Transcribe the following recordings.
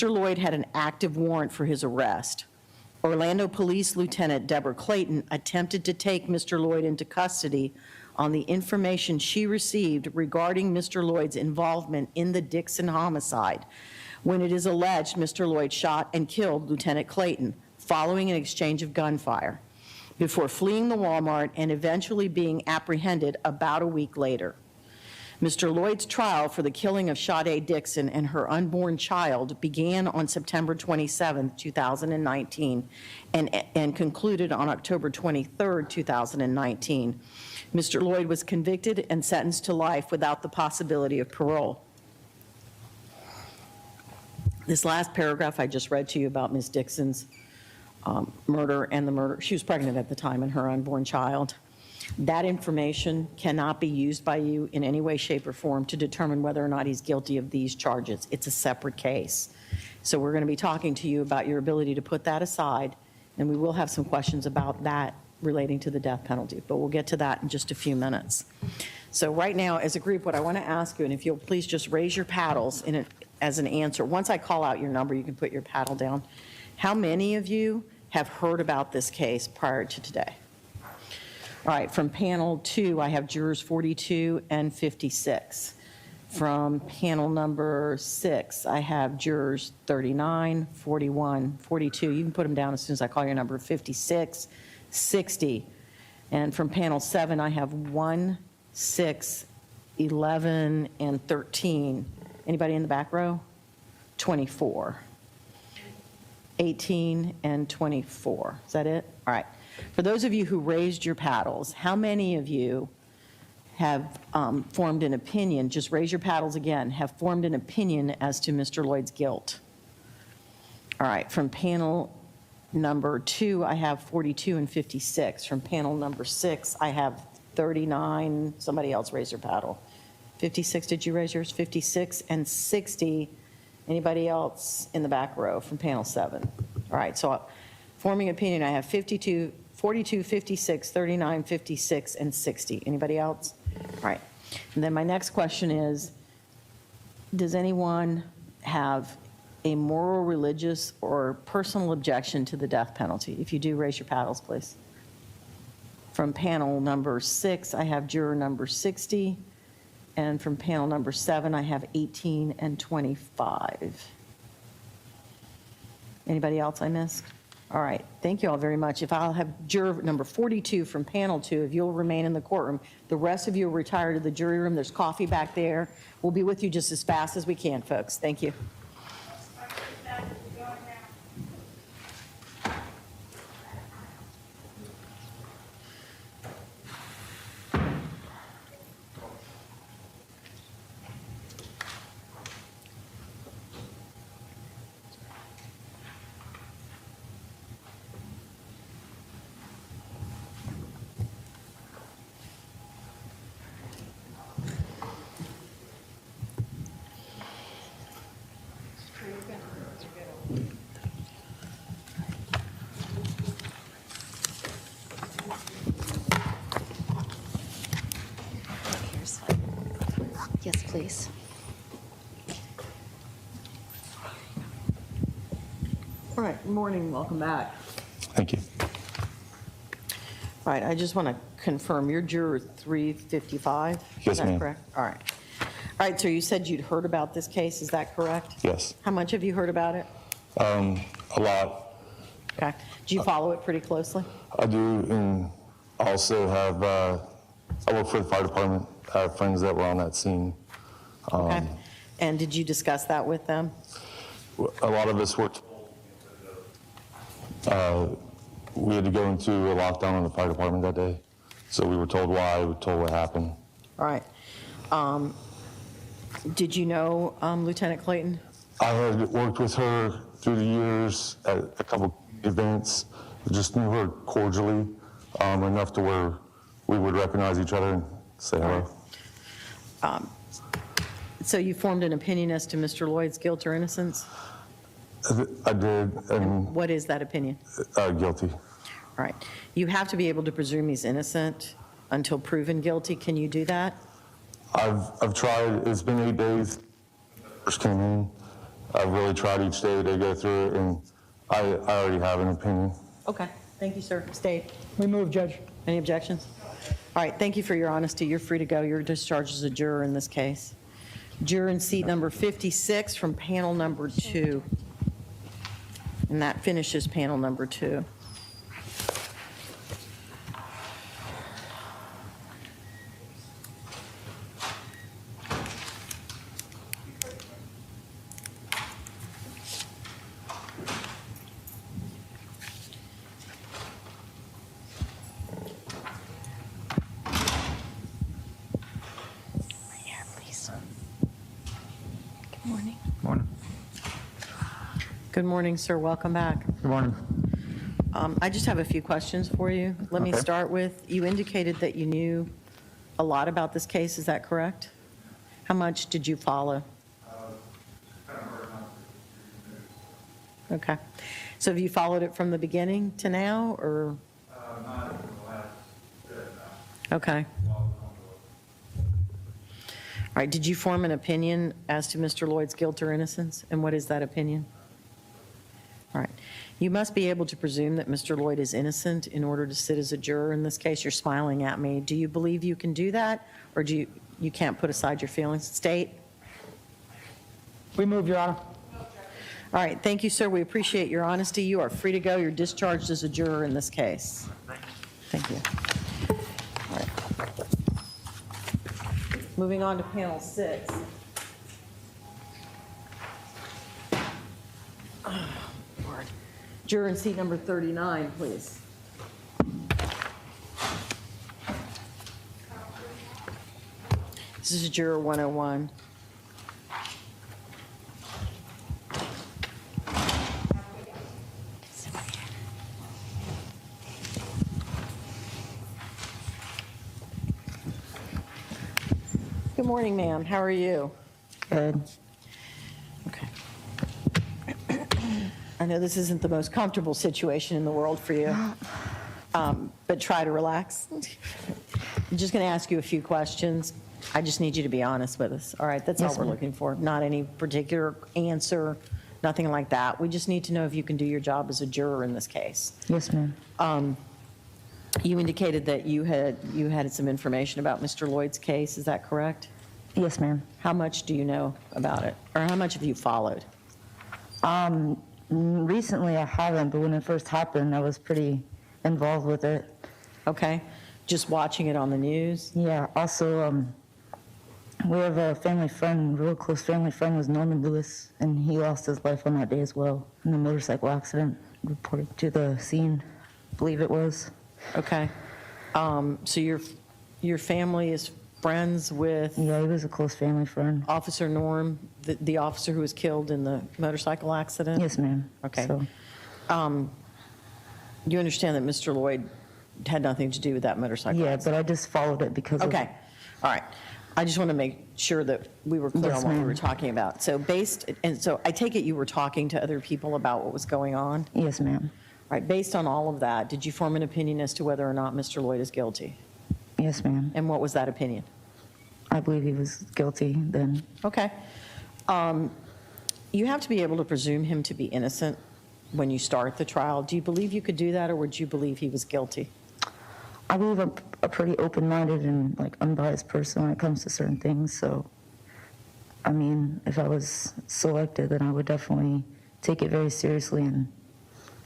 Mr. Loyd had an active warrant for his arrest. Orlando Police Lieutenant Debra Clayton attempted to take Mr. Loyd into custody on the information she received regarding Mr. Loyd's involvement in the Dixon homicide, when it is alleged Mr. Loyd shot and killed Lieutenant Clayton following an exchange of gunfire, before fleeing the Walmart and eventually being apprehended about a week later. Mr. Loyd's trial for the killing of Sade Dixon and her unborn child began on September 27, 2019, and concluded on October 23, 2019. Mr. Loyd was convicted and sentenced to life without the possibility of parole. This last paragraph I just read to you about Ms. Dixon's murder and the murder, she was pregnant at the time, and her unborn child. That information cannot be used by you in any way, shape, or form to determine whether or not he's guilty of these charges. It's a separate case. So we're going to be talking to you about your ability to put that aside, and we will have some questions about that relating to the death penalty, but we'll get to that in just a few minutes. So right now, as a group, what I want to ask you, and if you'll please just raise your paddles as an answer. Once I call out your number, you can put your paddle down. How many of you have heard about this case prior to today? All right, from panel 2, I have jurors 42 and 56. From panel number 6, I have jurors 39, 41, 42. You can put them down as soon as I call your number, 56, 60. And from panel 7, I have 1, 6, 11, and 13. Anybody in the back row? 24. 18 and 24. Is that it? All right. For those of you who raised your paddles, how many of you have formed an opinion, just raise your paddles again, have formed an opinion as to Mr. Loyd's guilt? All right, from panel number 2, I have 42 and 56. From panel number 6, I have 39, somebody else raise your paddle. 56, did you raise yours? 56 and 60. Anybody else in the back row from panel 7? All right, so forming opinion, I have 42, 42, 56, 39, 56, and 60. Anybody else? All right. And then my next question is, does anyone have a moral, religious, or personal objection to the death penalty? If you do, raise your paddles, please. From panel number 6, I have juror number 60. And from panel number 7, I have 18 and 25. Anybody else I missed? All right, thank you all very much. If I'll have juror number 42 from panel 2, if you'll remain in the courtroom, the rest of you will retire to the jury room. There's coffee back there. We'll be with you just as fast as we can, folks. Thank you. Yes, please. All right, good morning, welcome back. Thank you. All right, I just want to confirm, you're juror 355? Yes, ma'am. Is that correct? All right. All right, so you said you'd heard about this case, is that correct? Yes. How much have you heard about it? A lot. Okay. Do you follow it pretty closely? I do, and I also have, I work for the fire department. I have friends that were on that scene. Okay. And did you discuss that with them? A lot of us worked. We had to go into a lockdown in the fire department that day. So we were told why, we were told what happened. All right. Did you know Lieutenant Clayton? I had worked with her through the years at a couple events. I just knew her cordially, enough to where we would recognize each other and say hello. So you formed an opinion as to Mr. Loyd's guilt or innocence? I did, and What is that opinion? guilty. All right. You have to be able to presume he's innocent until proven guilty. Can you do that? I've tried. It's been 8 days. First came in. I've really tried each day to go through it, and I already have an opinion. Okay, thank you, sir. State. We move, Judge. Any objections? All right, thank you for your honesty. You're free to go. You're discharged as a juror in this case. Juror in seat number 56 from panel number 2. And that finishes panel number 2. Morning. Good morning, sir. Welcome back. Good morning. I just have a few questions for you. Let me Okay. start with, you indicated that you knew a lot about this case. Is that correct? How much did you follow? Okay. So have you followed it from the beginning to now, or? Not in the last bit, Okay. All right, did you form an opinion as to Mr. Lloyd's guilt or innocence? And what is that opinion? All right. You must be able to presume that Mr. Lloyd is innocent in order to sit as a juror in this case. You're smiling at me. Do you believe you can do that, or do you can't put aside your feelings? State. We move, Your Honor. All right, thank you, sir. We appreciate your honesty. You are free to go. You're discharged as a juror in this case. Thank you. All right. Moving on to panel 6. Oh, Lord. Juror in seat number 39, please. This is Juror 101. Good morning, ma'am. How are you? Good. Okay. I know this isn't the most comfortable situation in the world for you, but try to relax. I'm just going to ask you a few questions. I just need you to be honest with us. All right, that's all Yes, we're ma'am. looking for. Not any particular answer, nothing like that. We just need to know if you can do your job as a juror in this case. Yes, ma'am. You indicated that you had some information about Mr. Lloyd's case. Is that correct? Yes, ma'am. How much do you know about it, or how much have you followed? Recently I haven't, but when it first happened, I was pretty involved with it. Okay, just watching it on the news? Yeah, also, we have a family friend, a real close family friend was Norman Lewis, and he lost his life on that day as well in a motorcycle accident, reported to the scene, I believe it was. Okay. So your family is friends with Yeah, he was a close family friend. Officer Norm, the officer who was killed in the motorcycle accident? Yes, ma'am. Okay. So, You understand that Mr. Lloyd had nothing to do with that motorcycle yeah, accident? but I just followed it because of... Okay, all right. I just want to make sure that we were clear Yes, on what we ma'am. were talking about. So I take it you were talking to other people about what was going on? Yes, ma'am. All right, based on all of that, did you form an opinion as to whether or not Mr. Lloyd is guilty? Yes, ma'am. And what was that opinion? I believe he was guilty then. Okay. You have to be able to presume him to be innocent when you start the trial. Do you believe you could do that, or would you believe he was guilty? I believe I'm a pretty open-minded and like unbiased person when it comes to certain things. So, I mean, if I was selected, then I would definitely take it very seriously and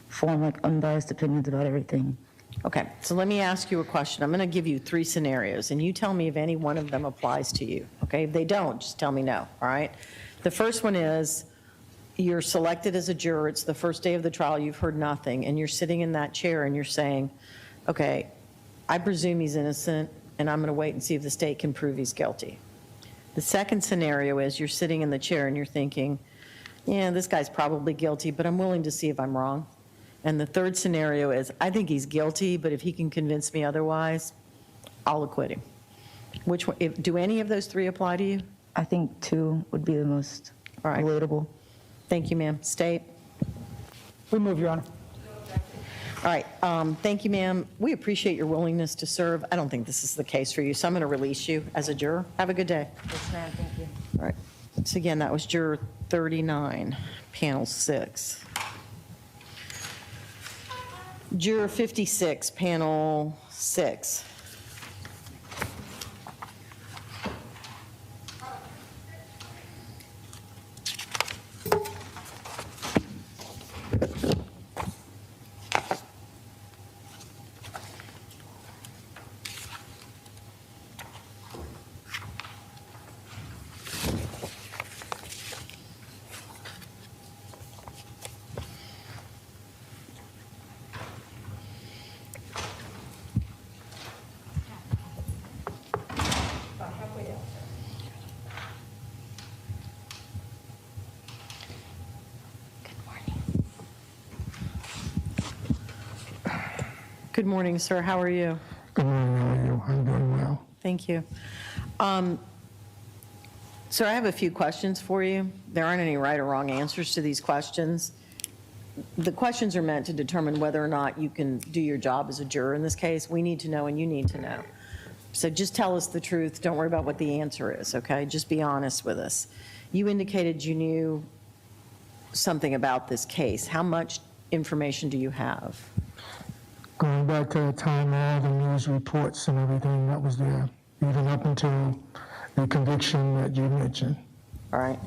form like unbiased opinions about everything. Okay, so let me ask you a question. I'm going to give you 3 scenarios, and you tell me if any one of them applies to you. Okay, if they don't, just tell me no, all right? The first one is you're selected as a juror. It's the first day of the trial. You've heard nothing, and you're sitting in that chair and you're saying, okay, I presume he's innocent, and I'm going to wait and see if the state can prove he's guilty. The second scenario is you're sitting in the chair and you're thinking, yeah, this guy's probably guilty, but I'm willing to see if I'm wrong. And the third scenario is, I think he's guilty, but if he can convince me otherwise, I'll acquit him. Which one, do any of those 3 apply to you? I think 2 would be the most All right. relatable. Thank you, ma'am. State. We move, Your Honor. All right, thank you, ma'am. We appreciate your willingness to serve. I don't think this is the case for you, so I'm going to release you as a juror. Have a good day. Yes, ma'am. Thank you. All right. So again, that was Juror 39, Panel 6. Juror 56, Panel 6. Good morning, sir. How are you? Good morning, how are you? I'm doing well. Thank you. Sir, I have a few questions for you. There aren't any right or wrong answers to these questions. The questions are meant to determine whether or not you can do your job as a juror in this case. We need to know and you need to know. So just tell us the truth. Don't worry about what the answer is, okay? Just be honest with us. You indicated you knew something about this case. How much information do you have? Going back to the time, all the news reports and everything that was there, even up until the conviction that you mentioned. All right.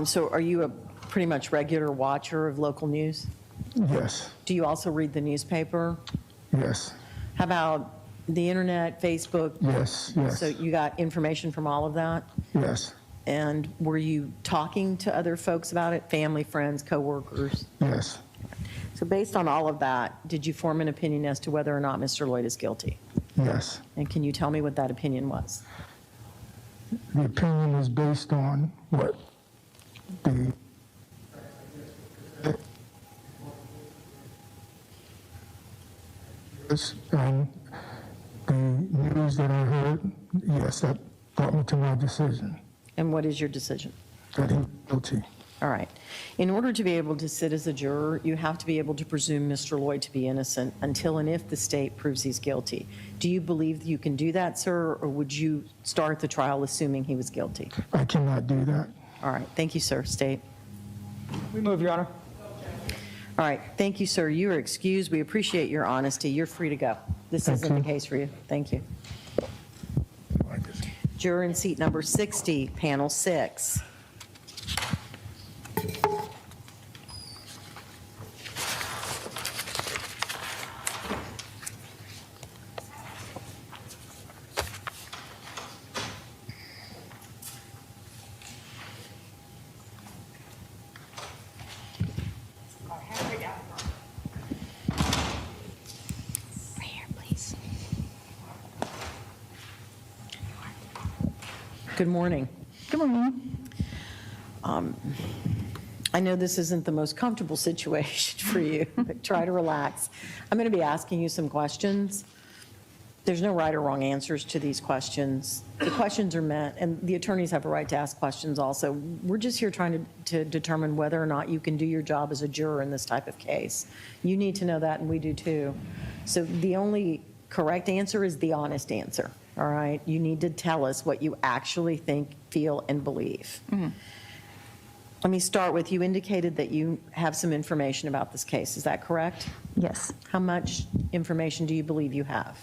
So are you a pretty much regular watcher of local news? Yes, Do you also read the newspaper? yes, How about the internet, Facebook? yes, yes, So you got information from all of that? yes, And were you talking to other folks about it, family, friends, coworkers? yes, So based on all of that, did you form an opinion as to whether or not Mr. Loyd is guilty? yes. And can you tell me what that opinion was? The opinion is based on what the and the news that I heard, yes, that brought me to my decision And what is your decision? that he's guilty. All right. In order to be able to sit as a juror, you have to be able to presume Mr. Loyd to be innocent until and if the state proves he's guilty. Do you believe that you can do that, sir, or would you start the trial assuming he was guilty? I cannot do that. All right. Thank you, sir. State. We move, Your Honor. All right. Thank you, sir. You are excused. We appreciate your honesty. You're free to go. This Thank isn't the you. case for you. Thank you. Juror in seat number 60, panel 6. Good morning. Good morning. I know this isn't the most comfortable situation for you, but try to relax. I'm going to be asking you some questions. There's no right or wrong answers to these questions. The questions are meant, and the attorneys have a right to ask questions also. We're just here trying to determine whether or not you can do your job as a juror in this type of case. You need to know that, and we do too. So the only correct answer is the honest answer, all right? You need to tell us what you actually think, feel, and believe. Let me start with, you indicated that you have some information about this case. Is that correct? Yes. How much information do you believe you have?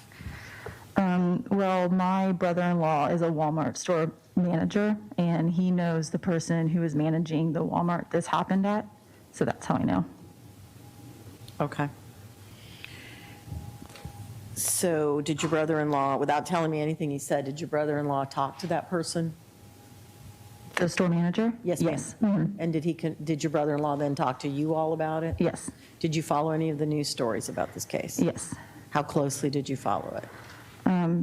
Well, my brother-in-law is a Walmart store manager, and he knows the person who is managing the Walmart this happened at, so that's how I know. Okay. So did your brother-in-law, without telling me anything he said, did your brother-in-law talk to that person? The store manager? Yes, ma'am. Yes. Mhm. And did your brother-in-law then talk to you all about it? Yes. Did you follow any of the news stories about this case? Yes. How closely did you follow it?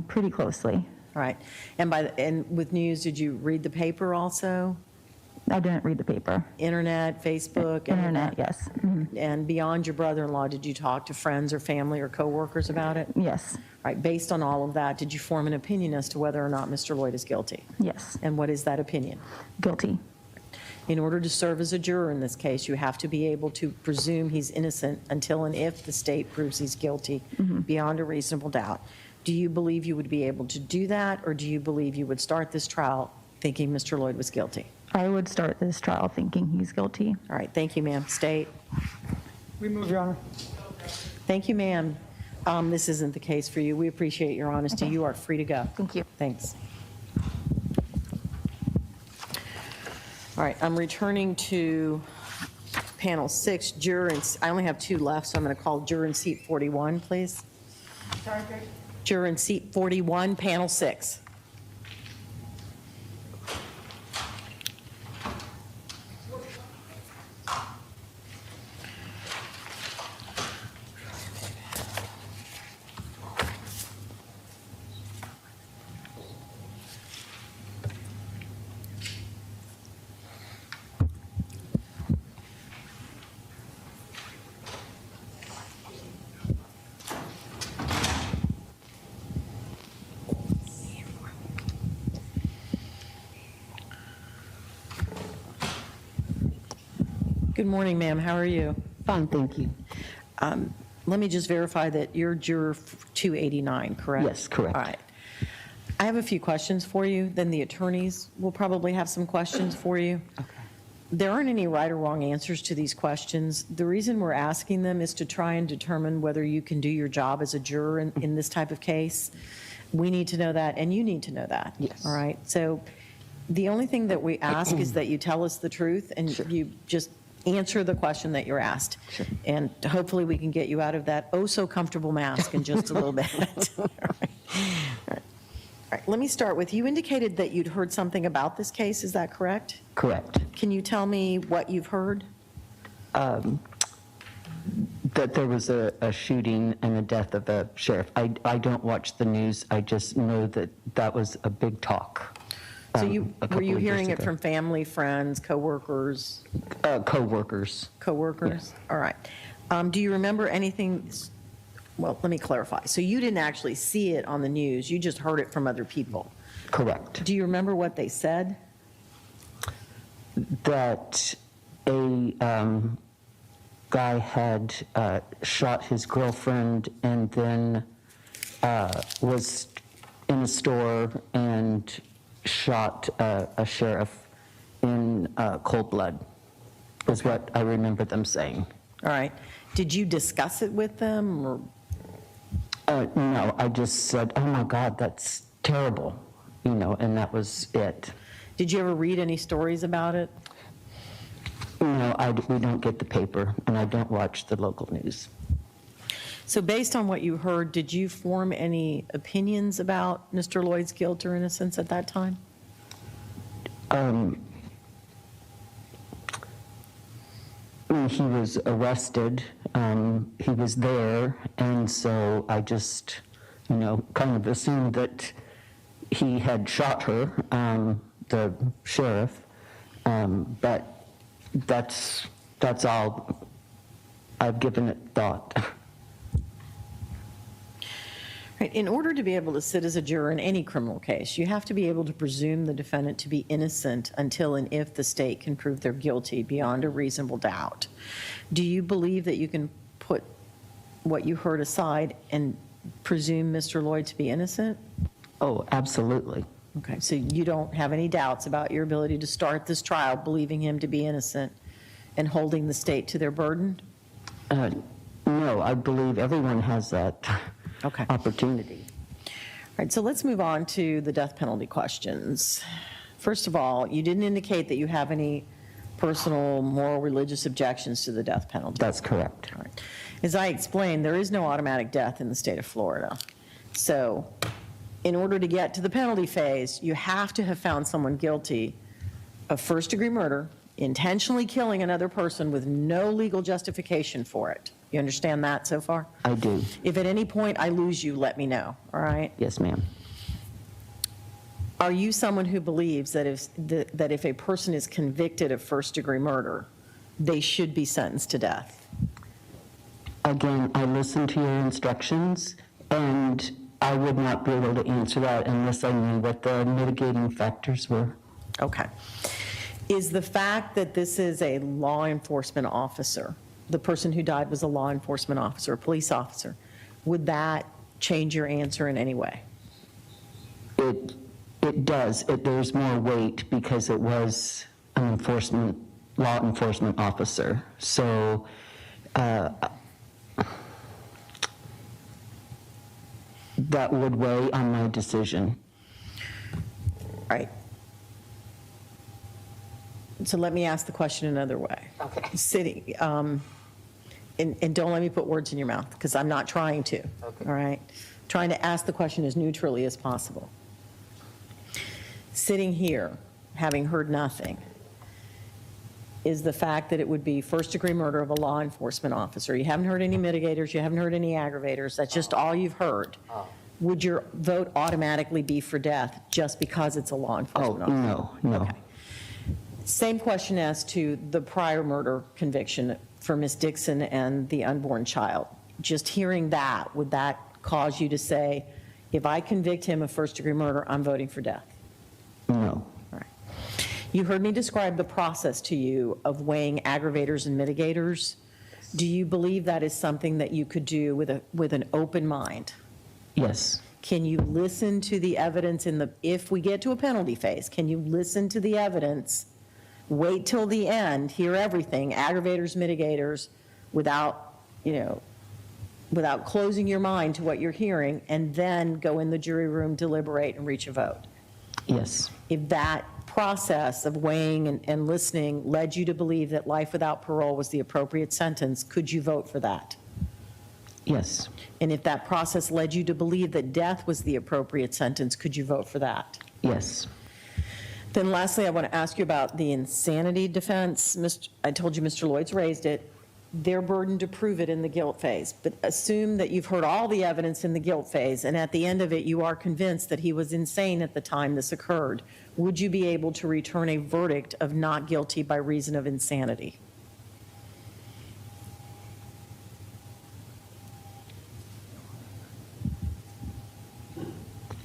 Pretty closely. All right. And with news, did you read the paper also? I didn't read the paper. Internet, Facebook? any of Internet, that? yes. Mhm. And beyond your brother-in-law, did you talk to friends or family or coworkers about it? Yes. All right. Based on all of that, did you form an opinion as to whether or not Mr. Loyd is guilty? Yes. And what is that opinion? Guilty. In order to serve as a juror in this case, you have to be able to presume he's innocent until and if the state proves he's guilty beyond a reasonable doubt. Do you believe you would be able to do that, or do you believe you would start this trial thinking Mr. Loyd was guilty? I would start this trial thinking he's guilty. All right, thank you, ma'am. State. We move, Your Honor. Thank you, ma'am. This isn't the case for you. We appreciate your honesty. Okay. You are free to go. Thank you. Thanks. All right, I'm returning to panel 6, juror, and I only have 2 left, so I'm going to call juror in seat 41, please. Sorry, Greg. Juror in seat 41, panel 6. Good morning, ma'am. How are you? Fine, thank you. Let me just verify that you're juror 289, correct? Yes, correct. All right. I have a few questions for you, then the attorneys will probably have some questions for you. Okay. There aren't any right or wrong answers to these questions. The reason we're asking them is to try and determine whether you can do your job as a juror in this type of case. We need to know that, and you need to know that. Yes. All right? So the only thing that we ask is that you tell us the truth, and Sure. you just answer the question that you're asked. Sure. And hopefully we can get you out of that oh-so-comfortable mask in just a little bit. All right. All right, let me start with, you indicated that you'd heard something about this case, is that correct? Correct. Can you tell me what you've heard? That there was a shooting and the death of a sheriff. I don't watch the news. I just know that that was a big talk. So a were couple you of years hearing it ago. from family, friends, coworkers? Co-workers. Coworkers? All right. Do you remember anything, well, let me clarify. So you didn't actually see it on the news, you just heard it from other people. Correct. Do you remember what they said? That a guy had shot his girlfriend and then was in a store and shot a sheriff in cold blood, is what I remember them saying. All right. Did you discuss it with them, or? No, I just said, oh my God, that's terrible, and that was it. Did you ever read any stories about it? No, we don't get the paper, and I don't watch the local news. So based on what you heard, did you form any opinions about Mr. Loyd's guilt or innocence at that time? When he was arrested, he was there, and so I just, kind of assumed that he had shot her, the sheriff, but that's all I've given it thought. Right. In order to be able to sit as a juror in any criminal case, you have to be able to presume the defendant to be innocent until and if the state can prove they're guilty beyond a reasonable doubt. Do you believe that you can put what you heard aside and presume Mr. Loyd to be innocent? Oh, absolutely. Okay, so you don't have any doubts about your ability to start this trial believing him to be innocent and holding the state to their burden? No, I believe everyone has that Okay. opportunity. All right, so let's move on to the death penalty questions. First of all, you didn't indicate that you have any personal, moral, religious objections to the death penalty. That's correct. All right. As I explained, there is no automatic death in the state of Florida. So in order to get to the penalty phase, you have to have found someone guilty of first-degree murder, intentionally killing another person with no legal justification for it. You understand that so far? I do. If at any point I lose you, let me know, all right? Yes, ma'am. Are you someone who believes that if a person is convicted of first-degree murder, they should be sentenced to death? Again, I listened to your instructions, and I would not be able to answer that unless I knew what the mitigating factors were. Okay. Is the fact that this is a law enforcement officer, the person who died was a law enforcement officer, a police officer, would that change your answer in any way? It does. There's more weight because it was an law enforcement officer. So that would weigh on my decision. Right. So let me ask the question another way. Okay. Sitting, and don't let me put words in your mouth, because I'm not trying to, Okay. all right? Trying to ask the question as neutrally as possible. Sitting here, having heard nothing, is the fact that it would be first-degree murder of a law enforcement officer. You haven't heard any mitigators, you haven't heard any aggravators, that's just all you've heard. Would your vote automatically be for death just because it's a law Oh, enforcement officer? no. Okay. Same question as to the prior murder conviction for Ms. Dixon and the unborn child. Just hearing that, would that cause you to say, if I convict him of first-degree murder, I'm voting for death? No. All right. You heard me describe the process to you of weighing aggravators and mitigators. Do you believe that is something that you could do with an open mind? Yes. Can you listen to the evidence if we get to a penalty phase, can you listen to the evidence, wait till the end, hear everything, aggravators, mitigators, without closing your mind to what you're hearing, and then go in the jury room, deliberate, and reach a vote? Yes. If that process of weighing and listening led you to believe that life without parole was the appropriate sentence, could you vote for that? Yes. And if that process led you to believe that death was the appropriate sentence, could you vote for that? Yes. Then lastly, I want to ask you about the insanity defense. I told you Mr. Loyd's raised it. They're burdened to prove it in the guilt phase, but assume that you've heard all the evidence in the guilt phase, and at the end of it, you are convinced that he was insane at the time this occurred. Would you be able to return a verdict of not guilty by reason of insanity?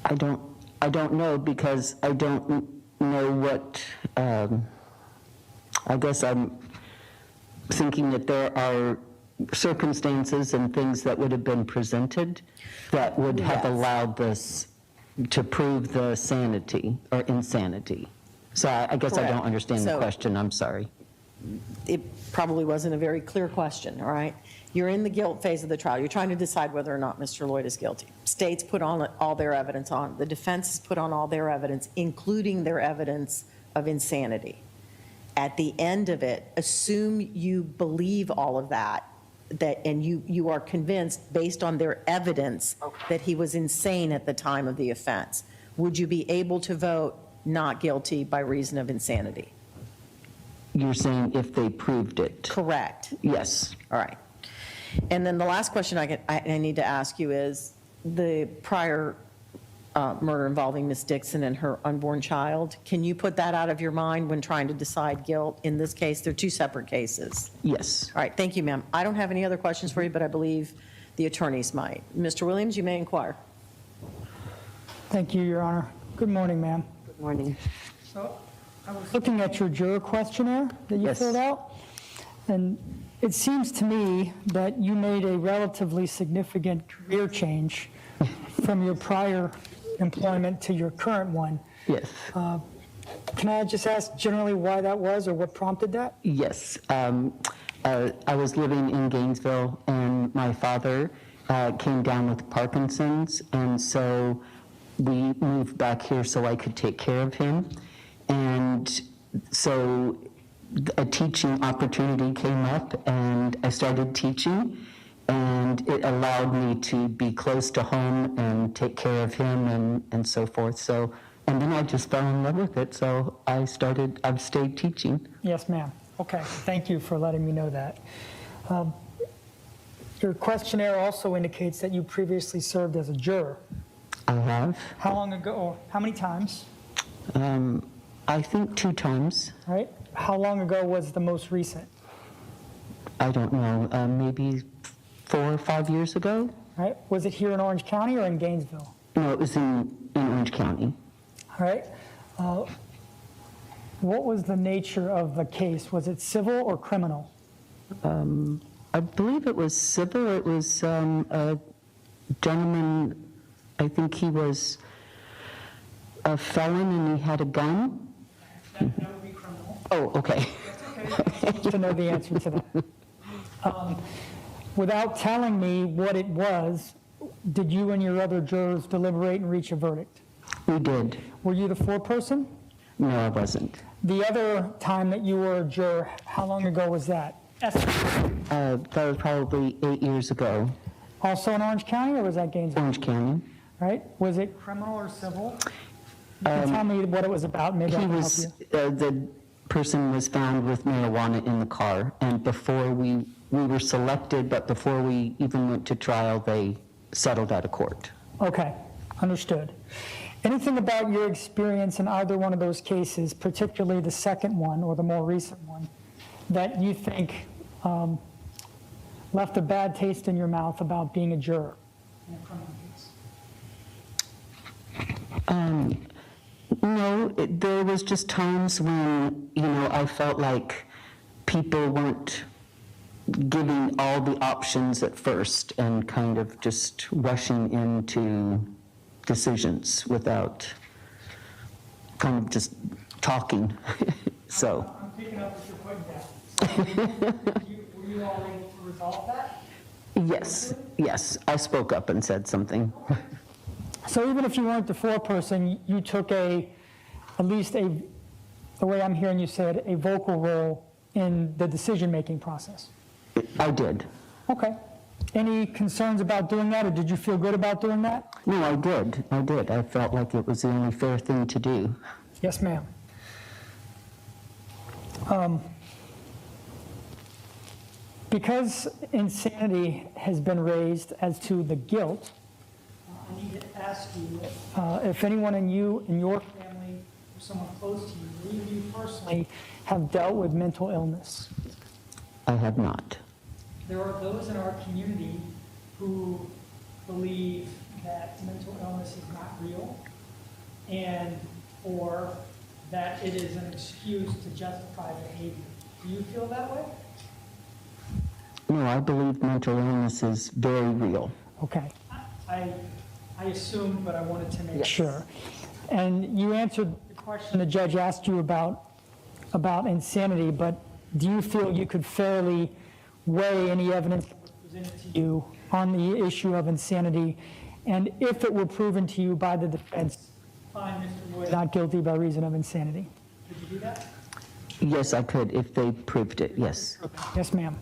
I don't know, because I don't know what, I guess I'm thinking that there are circumstances and things that would have been presented that would have Yes. allowed this to prove the sanity or insanity. So I guess I Correct. don't understand the So- question, I'm sorry. It probably wasn't a very clear question, all right? You're in the guilt phase of the trial. You're trying to decide whether or not Mr. Loyd is guilty. States put on all their evidence on. The defense has put on all their evidence, including their evidence of insanity. At the end of it, assume you believe all of that, and you are convinced, based on their evidence, that he was insane at the time of the offense. Would you be able to vote not guilty by reason of insanity? You're saying if they proved it? Correct. Yes. All right. And then the last question I need to ask you is, the prior murder involving Ms. Dixon and her unborn child, can you put that out of your mind when trying to decide guilt? In this case, they're two separate cases. Yes. All right, thank you, ma'am. I don't have any other questions for you, but I believe the attorneys might. Mr. Williams, you may inquire. Thank you, Your Honor. Good morning, ma'am. Good morning. So I was looking at your juror questionnaire that you Yes. filled out, and it seems to me that you made a relatively significant career change from your prior employment to your current one. Yes. Can I just ask generally why that was, or what prompted that? Yes. I was living in Gainesville, and my father came down with Parkinson's, and so we moved back here so I could take care of him. And so a teaching opportunity came up, and I started teaching, and it allowed me to be close to home and take care of him and so forth. So, and then I just fell in love with it, so I've stayed teaching. Yes, ma'am. Okay, thank you for letting me know that. Your questionnaire also indicates that you previously served as a juror. I have. How long ago, or how many times? I think 2 times. All right. How long ago was the most recent? I don't know, maybe 4 or 5 years ago? All right. Was it here in Orange County or in Gainesville? No, it was in Orange County. All right. What was the nature of the case? Was it civil or criminal? I believe it was civil. It was a gentleman, I think he was a felon and he had a gun. That would be criminal. Oh, okay. To know the answer to that. Without telling me what it was, did you and your other jurors deliberate and reach a verdict? We did. Were you the foreperson? No, I wasn't. The other time that you were a juror, how long ago was that? That was probably 8 years ago. Also in Orange County, or was that Gainesville? Orange County. Right? Was it criminal or civil? You can tell me what it was about, maybe I He can help was, you. the person was found with marijuana in the car, and before we were selected, but before we even went to trial, they settled out of court. Okay, understood. Anything about your experience in either one of those cases, particularly the second one or the more recent one, that you think left a bad taste in your mouth about being a juror in a criminal case? No, there was just times when, I felt like people weren't giving all the options at first and kind of just rushing into decisions without kind of just talking. So. I'm picking up what you're putting down. So were you all able to resolve that? Yes, I spoke up and said something. So even if you weren't the foreperson, you took the way I'm hearing you say it, a vocal role in the decision-making process. I did. Okay. Any concerns about doing that, or did you feel good about doing that? No, I did. I felt like it was the only fair thing to do. Yes, ma'am. Because insanity has been raised as to the guilt, I need to ask you if anyone in your family, or someone close to you, or even you personally, have dealt with mental illness. I have not. There are those in our community who believe that mental illness is not real, or that it is an excuse to justify behavior. Do you feel that way? No, I believe mental illness is very real. Okay. I assumed, but I wanted to make sure. And you answered the question the judge asked you about insanity, but do you feel you could fairly weigh any evidence that was presented to you on the issue of insanity? And if it were proven to you by the defense, find Mr. Loyd not guilty by reason of insanity? Could you do that? Yes, I could if they proved it, yes. Yes, ma'am.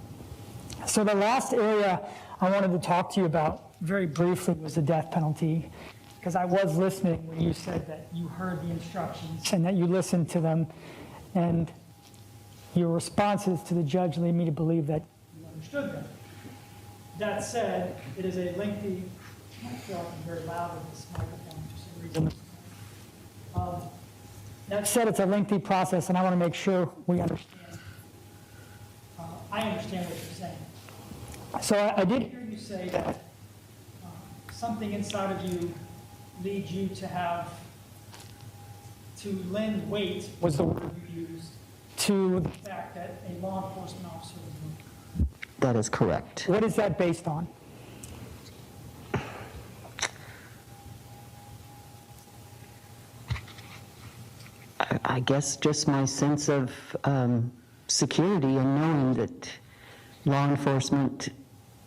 So the last area I wanted to talk to you about very briefly was the death penalty, because I was listening when you said that you heard the instructions and that you listened to them, and your responses to the judge lead me to believe that you understood them. That said, it is a lengthy, I feel like I'm very loud with this microphone for some reason. That said, it's a lengthy process, and I want to make sure we understand. I understand what you're saying. So I did hear you say that something inside of you leads you to lend weight, was the word you used, to the fact that a law enforcement officer was murdered. That is correct. What is that based on? I guess just my sense of security and knowing that law enforcement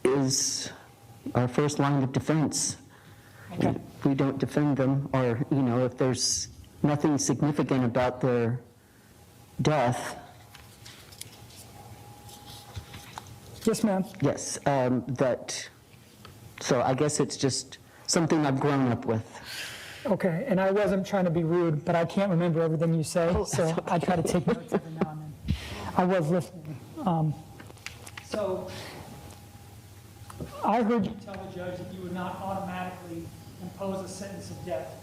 is our first line of defense. Okay. If we don't defend them, or, if there's nothing significant about their death, Yes, ma'am. yes, so I guess it's just something I've grown up with. Okay, and I wasn't trying to be rude, but I can't remember everything you say, so I try to take notes every now and then. I was listening. So I heard you tell the judge that you would not automatically impose a sentence of death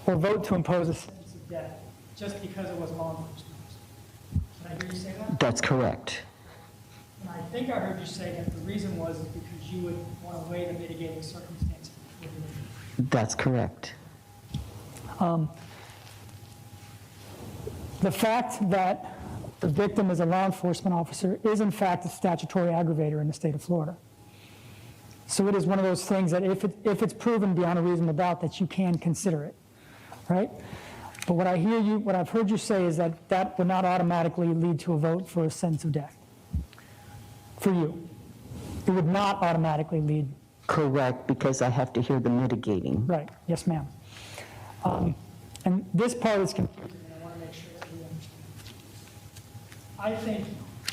or vote to impose a sentence of death just because it was law enforcement. Can I hear you say that? That's correct. And I think I heard you say that the reason was because you would want to weigh the mitigating circumstances. That's correct. The fact that the victim is a law enforcement officer is in fact a statutory aggravator in the state of Florida. So it is one of those things that if it's proven beyond a reasonable doubt that you can consider it, right? But what I've heard you say is that that would not automatically lead to a vote for a sentence of death. For you. It would not automatically lead. Correct, because I have to hear the mitigating. Right, yes, ma'am. And this part is confusing, and I want to make sure that you understand. I think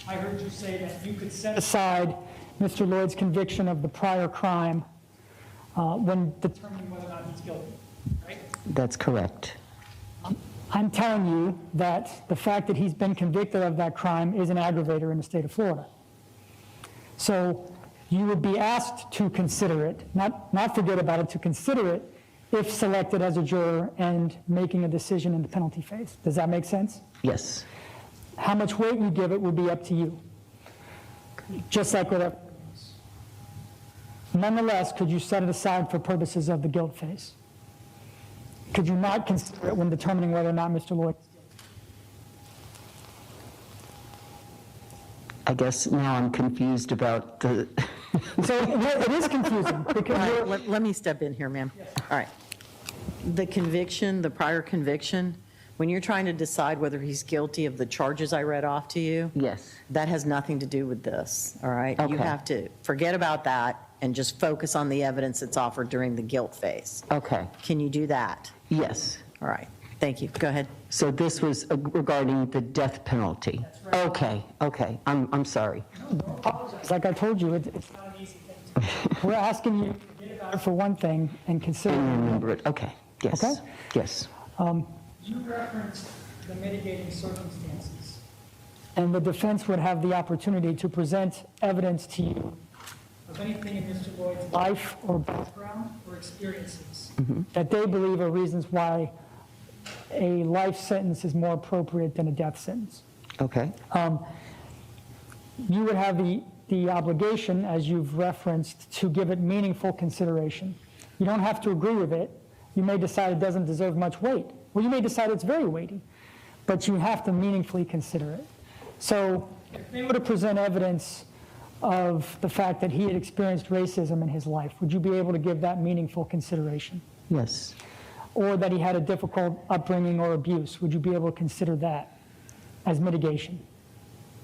I heard you say that you could set aside Mr. Loyd's conviction of the prior crime when determining whether or not he's guilty, right? That's correct. I'm telling you that the fact that he's been convicted of that crime is an aggravator in the state of Florida. So you would be asked to consider it, not forget about it, to consider it if selected as a juror and making a decision in the penalty phase. Does that make sense? Yes. How much weight you give it would be up to you, just like with everything else. Nonetheless, could you set it aside for purposes of the guilt phase? Could you not consider it when determining whether or not Mr. Loyd is guilty? I guess now I'm confused about the, So it is confusing because All you're, right, let me step in here, ma'am. All right. The conviction, the prior conviction, when you're trying to decide whether he's guilty of the charges I read off to you, yes. that has nothing to do with this, all right? You Okay. have to forget about that and just focus on the evidence that's offered during the guilt phase. Okay, Can you do that? yes. All right, thank you. Go ahead. So this was regarding the death penalty? Okay, okay, I'm sorry. like I told you, it's not an easy thing. We're asking you to forget about it for one thing and consider I it. remember it, okay, yes, Okay. yes. You referenced the mitigating circumstances, and the defense would have the opportunity to present evidence to you of anything in Mr. Loyd's life or background or experiences that they believe are reasons why a life sentence is more appropriate than a death sentence. Okay, You would have the obligation, as you've referenced, to give it meaningful consideration. You don't have to agree with it. You may decide it doesn't deserve much weight. Well, you may decide it's very weighty, but you have to meaningfully consider it. So if they were to present evidence of the fact that he had experienced racism in his life, would you be able to give that meaningful consideration? yes, Or that he had a difficult upbringing or abuse, would you be able to consider that as mitigation?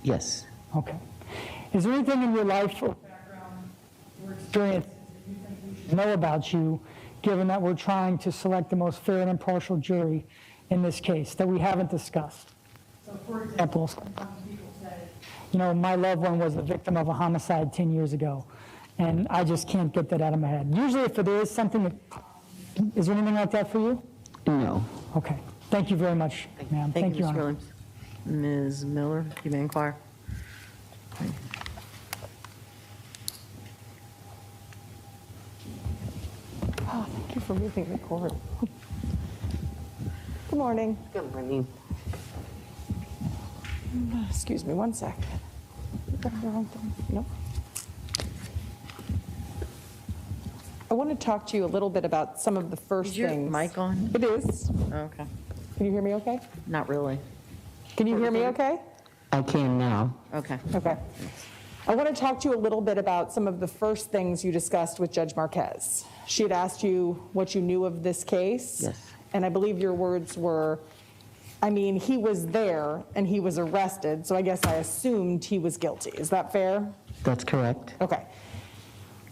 yes. Okay. Is there anything in your life or background or experience that you think we should know about you, given that we're trying to select the most fair and impartial jury in this case that we haven't discussed? So, for example, sometimes people say, you know, my loved one was the victim of a homicide 10 years ago, and I just can't get that out of my head. Usually, if there is something, is there anything like that for you? No. Okay. Thank you very much, ma'am. Thank you, Your Mr. Honor. Williams. Ms. Miller, you may inquire. Oh, thank you for moving the court. Good morning. Good morning. Excuse me one sec. Got the wrong thing. Nope. I want to talk to you a little bit about some of the first Is your things. mic on? It is. Okay, Can you hear me okay? not really. Can you hear me okay? I can now. Okay. Okay. I want to talk to you a little bit about some of the first things you discussed with Judge Marquez. She had asked you what you knew of this case. Yes. And I believe your words were, I mean, he was there and he was arrested, so I guess I assumed he was guilty. Is that fair? That's correct. Okay.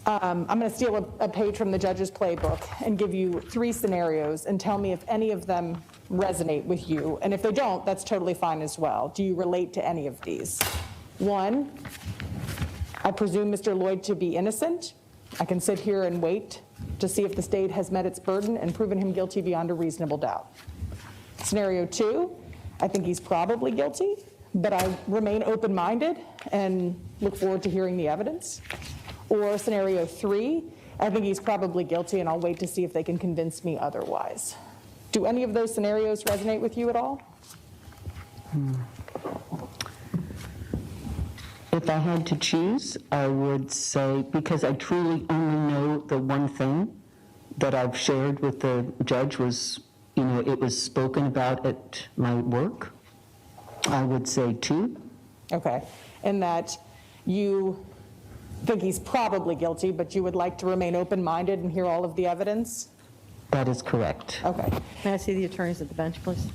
I'm going to steal a page from the judge's playbook and give you 3 scenarios and tell me if any of them resonate with you. And if they don't, that's totally fine as well. Do you relate to any of these? 1, I presume Mr. Loyd to be innocent. I can sit here and wait to see if the state has met its burden and proven him guilty beyond a reasonable doubt. Scenario 2, I think he's probably guilty, but I remain open-minded and look forward to hearing the evidence. Or scenario 3, I think he's probably guilty and I'll wait to see if they can convince me otherwise. Do any of those scenarios resonate with you at all? If I had to choose, I would say, because I truly only know the one thing that I've shared with the judge was, you know, it was spoken about at my work, I would say 2. Okay. And that you think he's probably guilty, but you would like to remain open-minded and hear all of the evidence? That is correct. Okay. May I see the attorneys at the bench, please?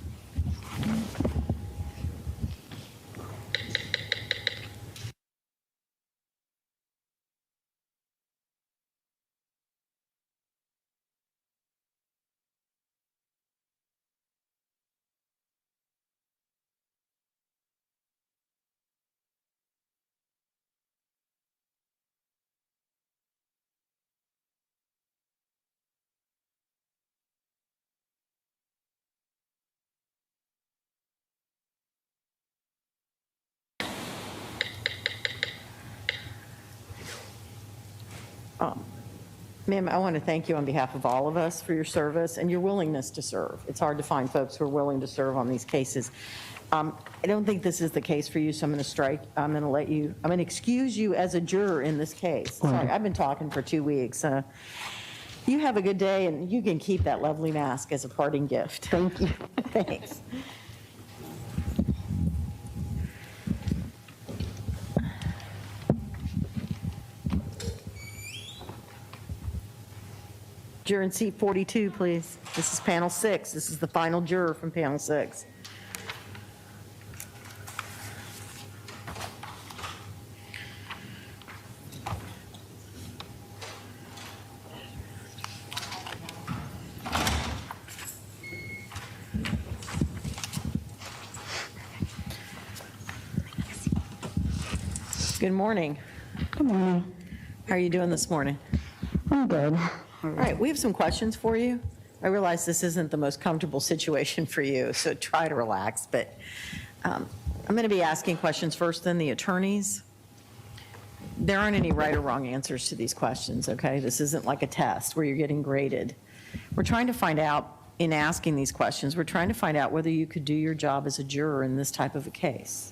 Ma'am, I want to thank you on behalf of all of us for your service and your willingness to serve. It's hard to find folks who are willing to serve on these cases. I don't think this is the case for you, so I'm going to strike. I'm going to excuse you as a juror in this case. Sorry, I've been talking for 2 weeks. You have a good day, and you can keep that lovely mask as a parting gift. Thank you. Thanks. Juror in seat 42, please. This is panel 6. This is the final juror from panel 6. Good morning. Good morning. How are you doing this morning? I'm good. All right, we have some questions for you. I realize this isn't the most comfortable situation for you, so try to relax. But I'm going to be asking questions first, then the attorneys. There aren't any right or wrong answers to these questions, okay? This isn't like a test where you're getting graded. We're trying to find out, in asking these questions, we're trying to find out whether you could do your job as a juror in this type of a case.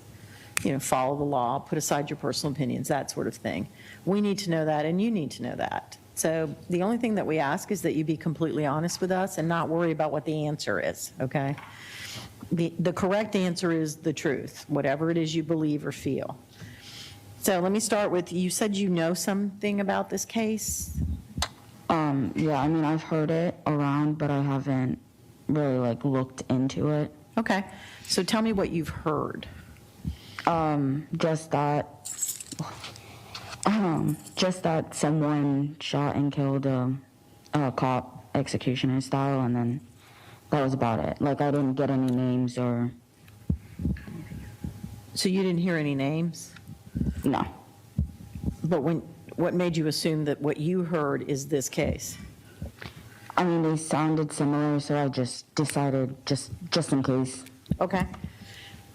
You know, follow the law, put aside your personal opinions, that sort of thing. We need to know that, and you need to know that. So the only thing that we ask is that you be completely honest with us and not worry about what the answer is, okay? The correct answer is the truth, whatever it is you believe or feel. So let me start with, you said you know something about this case? Yeah, I mean, I've heard it around, but I haven't really, like, looked into it. Okay, so tell me what you've heard. Just that someone shot and killed a cop, executioner style, and then that was about it. Like, I didn't get any names or... So you didn't hear any names? No. But what made you assume that what you heard is this case? I mean, they sounded similar, so I just decided just in case. Okay.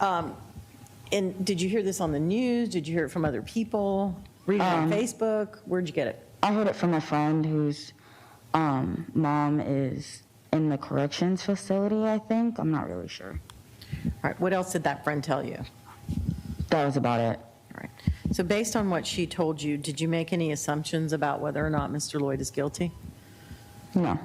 And did you hear this on the news? Did you hear it from other people? Read it on Facebook? Where'd you get it? I heard it from a friend whose mom is in the corrections facility, I think. I'm not really sure. All right. What else did that friend tell you? That was about it. All right. So based on what she told you, did you make any assumptions about whether or not Mr. Loyd is guilty? No.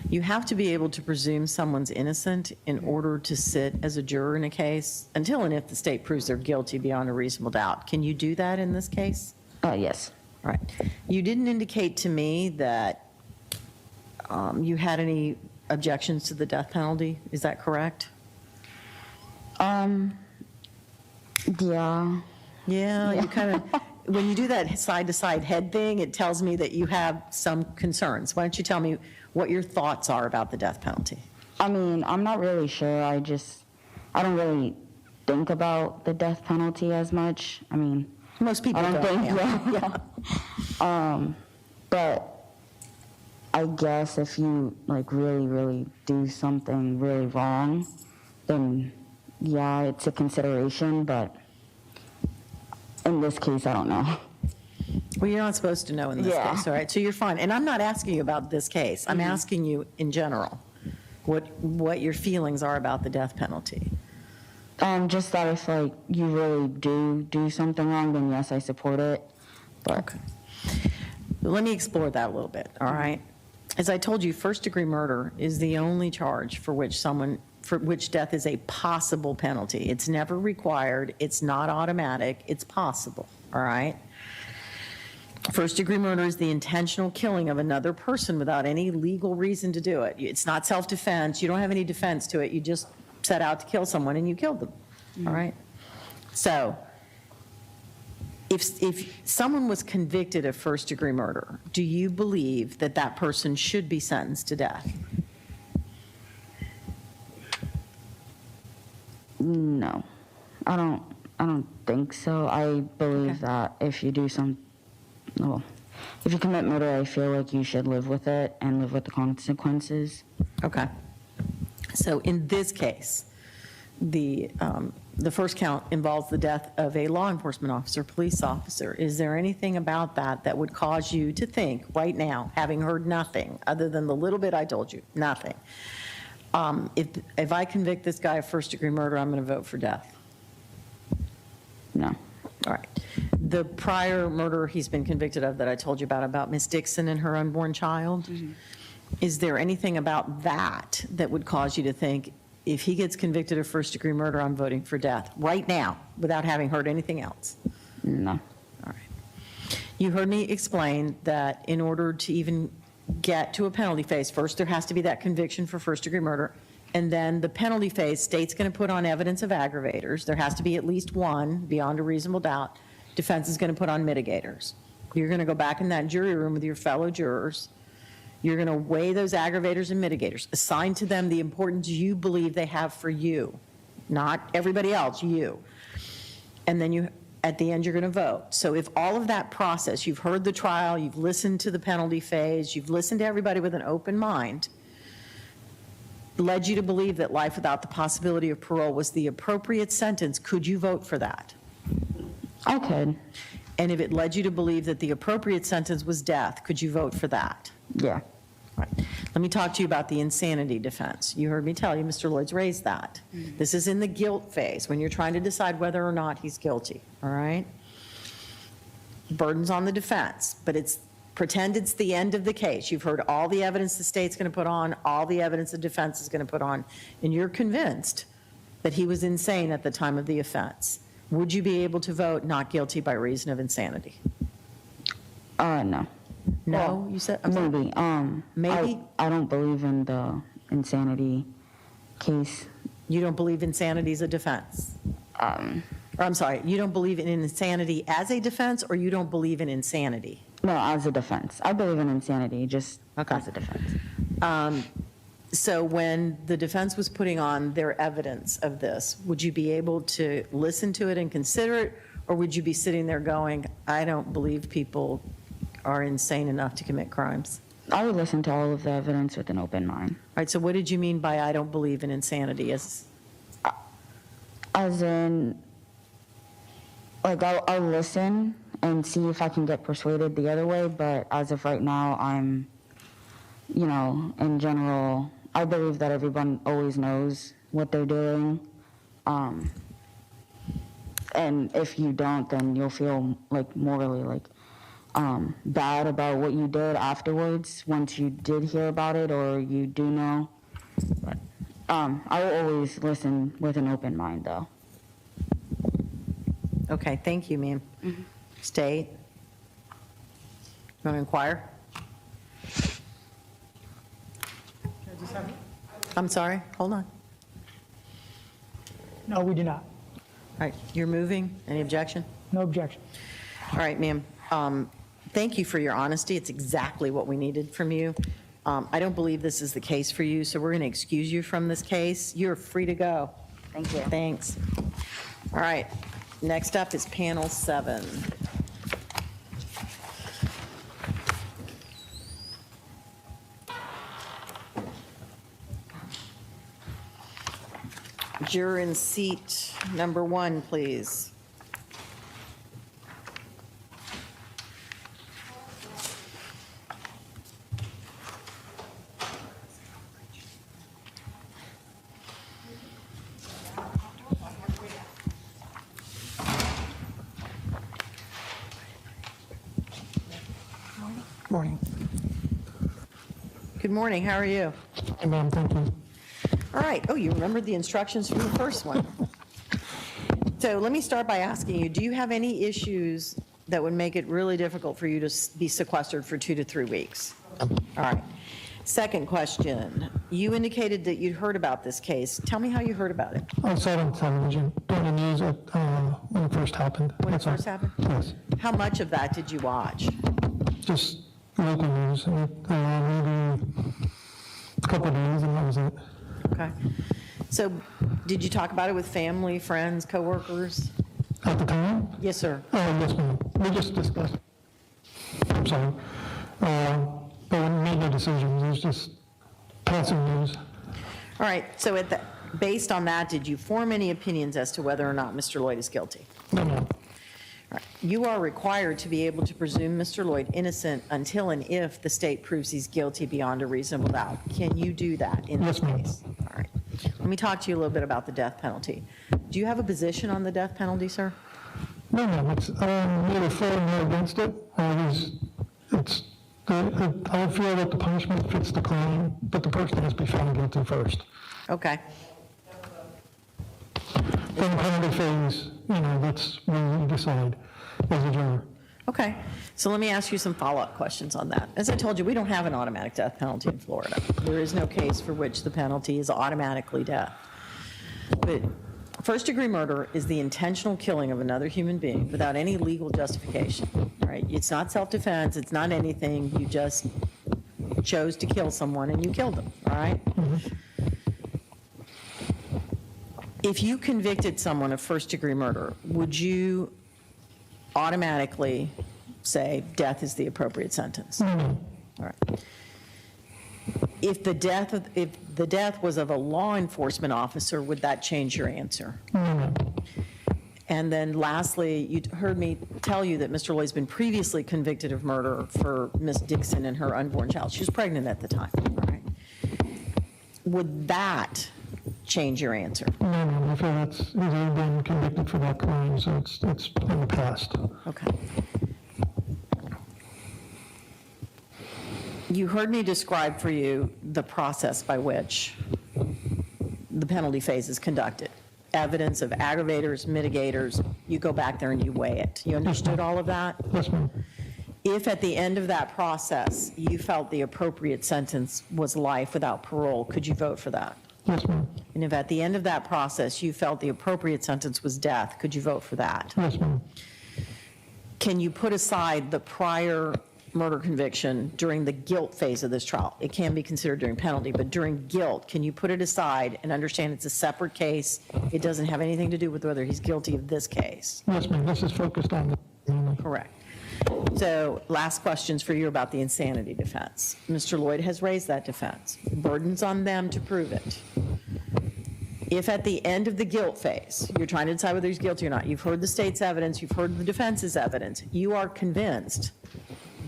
You have to be able to presume someone's innocent in order to sit as a juror in a case until and if the state proves they're guilty beyond a reasonable doubt. Can you do that in this case? Yes. All right. You didn't indicate to me that you had any objections to the death penalty. Is that correct? Yeah. Yeah, you kind of, when you do that side-to-side head thing, it tells me that you have some concerns. Why don't you tell me what your thoughts are about the death penalty? I mean, I'm not really sure. I don't really think about the death penalty as much. I mean, Most people I don't don't. think, yeah. But I guess if you, like, really, really do something really wrong, then, yeah, it's a consideration, but in this case, I don't know. Well, you're not supposed to know in this Yeah. case, all right? So you're fine. And I'm not asking you about this case. I'm asking you in general what your feelings are about the death penalty. Just that if, like, you really do something wrong, then yes, I support it. But Okay. Let me explore that a little bit, all right? As I told you, first-degree murder is the only charge for which death is a possible penalty. It's never required, it's not automatic, it's possible, all right? First-degree murder is the intentional killing of another person without any legal reason to do it. It's not self-defense. You don't have any defense to it. You just set out to kill someone and you killed them, all right? So if someone was convicted of first-degree murder, do you believe that that person should be sentenced to death? No, I don't think so. I believe that if you do if you commit murder, I feel like you should live with it and live with the consequences. Okay. So in this case, the first count involves the death of a law enforcement officer, police officer. Is there anything about that that would cause you to think right now, having heard nothing other than the little bit I told you, nothing? If I convict this guy of first-degree murder, I'm going to vote for death. No. All right. The prior murder he's been convicted of that I told you about Miss Dixon and her unborn child, is there anything about that that would cause you to think, if he gets convicted of first-degree murder, I'm voting for death, right now, without having heard anything else? No. All right. You heard me explain that in order to even get to a penalty phase, first there has to be that conviction for first-degree murder, and then the penalty phase, state's going to put on evidence of aggravators. There has to be at least one, beyond a reasonable doubt. Defense is going to put on mitigators. You're going to go back in that jury room with your fellow jurors. You're going to weigh those aggravators and mitigators, assign to them the importance you believe they have for you, not everybody else, you. And then you, at the end, you're going to vote. So if all of that process, you've heard the trial, you've listened to the penalty phase, you've listened to everybody with an open mind, led you to believe that life without the possibility of parole was the appropriate sentence, could you vote for that? I could. And if it led you to believe that the appropriate sentence was death, could you vote for that? Yeah. All right. Let me talk to you about the insanity defense. You heard me tell you Mr. Loyd's raised that. This is in the guilt phase, when you're trying to decide whether or not he's guilty, all right? Burden's on the defense, but pretend it's the end of the case. You've heard all the evidence the state's going to put on, all the evidence the defense is going to put on, and you're convinced that he was insane at the time of the offense. Would you be able to vote not guilty by reason of insanity? No. No, Well, you said? I'm sorry. Maybe. Maybe? I don't believe in the insanity case. You don't believe insanity is a defense? Or I'm sorry, you don't believe in insanity as a defense, or you don't believe in insanity? No, as a defense. I believe in insanity, just Okay. as a defense. So when the defense was putting on their evidence of this, would you be able to listen to it and consider it, or would you be sitting there going, I don't believe people are insane enough to commit crimes? I would listen to all of the evidence with an open mind. All right, so what did you mean by I don't believe in insanity? As in, like, I'll listen and see if I can get persuaded the other way, but as of right now, I'm, in general, I believe that everyone always knows what they're doing. And if you don't, then you'll feel morally bad about what you did afterwards once you did hear about it or you do know. But I will always listen with an open mind, though. Okay, thank you, ma'am. State? You want to inquire? I'm sorry, hold on. No, we do not. All right, you're moving. Any objection? No objection. All right, ma'am. Thank you for your honesty. It's exactly what we needed from you. I don't believe this is the case for you, so we're going to excuse you from this case. You're free to go. Thank you. Thanks. All right, next up is panel 7. Juror in seat number 1, please. Morning. Good morning, how are you? Hey, ma'am, thank you. All right, oh, you remembered the instructions from the first one. So let me start by asking you, do you have any issues that would make it really difficult for you to be sequestered for 2 to 3 weeks. All right. Second question, you indicated that you'd heard about this case. Tell me how you heard about it. I saw it on television, during the news when it first happened. When it That's all. first happened? Yes, How much of that did you watch? just local news, maybe a couple of days, and that was it. Okay. So did you talk about it with family, friends, coworkers? At the time? Yes, sir. Oh, yes, ma'am. We just discussed it. I'm sorry. But we made no decisions. It was just passing news. All right, so based on that, did you form any opinions as to whether or not Mr. Loyd is guilty? No, ma'am. All right. You are required to be able to presume Mr. Loyd innocent until and if the state proves he's guilty beyond a reasonable doubt. Can you do that in this Yes, ma'am. case? All right. Let me talk to you a little bit about the death penalty. Do you have a position on the death penalty, sir? No, ma'am. It's neither for nor against it. I feel that the punishment fits the crime, but the person has to be found guilty first. Okay. Then the penalty phase, that's where you decide as a juror. Okay. So let me ask you some follow-up questions on that. As I told you, we don't have an automatic death penalty in Florida. There is no case for which the penalty is automatically death. But first-degree murder is the intentional killing of another human being without any legal justification, right? It's not self-defense. It's not anything. You just chose to kill someone and you killed them, all right? Mm-hmm. If you convicted someone of first-degree murder, would you automatically say death is the appropriate sentence? Mm-hmm. All right. If the death was of a law enforcement officer, would that change your answer? Mm-hmm. And then lastly, you heard me tell you that Mr. Loyd's been previously convicted of murder for Ms. Dixon and her unborn child. She was pregnant at the time, all right? Would that change your answer? No, ma'am. I feel he's already been convicted for that crime, so it's in the past. Okay. You heard me describe for you the process by which the penalty phase is conducted. Evidence of aggravators, mitigators, you go back there and you weigh it. You understood all of that? Yes, ma'am. If at the end of that process you felt the appropriate sentence was life without parole, could you vote for that? Yes, ma'am. And if at the end of that process you felt the appropriate sentence was death, could you vote for that? Yes, ma'am. Can you put aside the prior murder conviction during the guilt phase of this trial? It can be considered during penalty, but during guilt, can you put it aside and understand it's a separate case? It doesn't have anything to do with whether he's guilty of this case. Yes, ma'am. This is focused on the Correct. So last questions for you about the insanity defense. Mr. Loyd has raised that defense. The burden's on them to prove it. If at the end of the guilt phase, you're trying to decide whether he's guilty or not, you've heard the state's evidence, you've heard the defense's evidence, you are convinced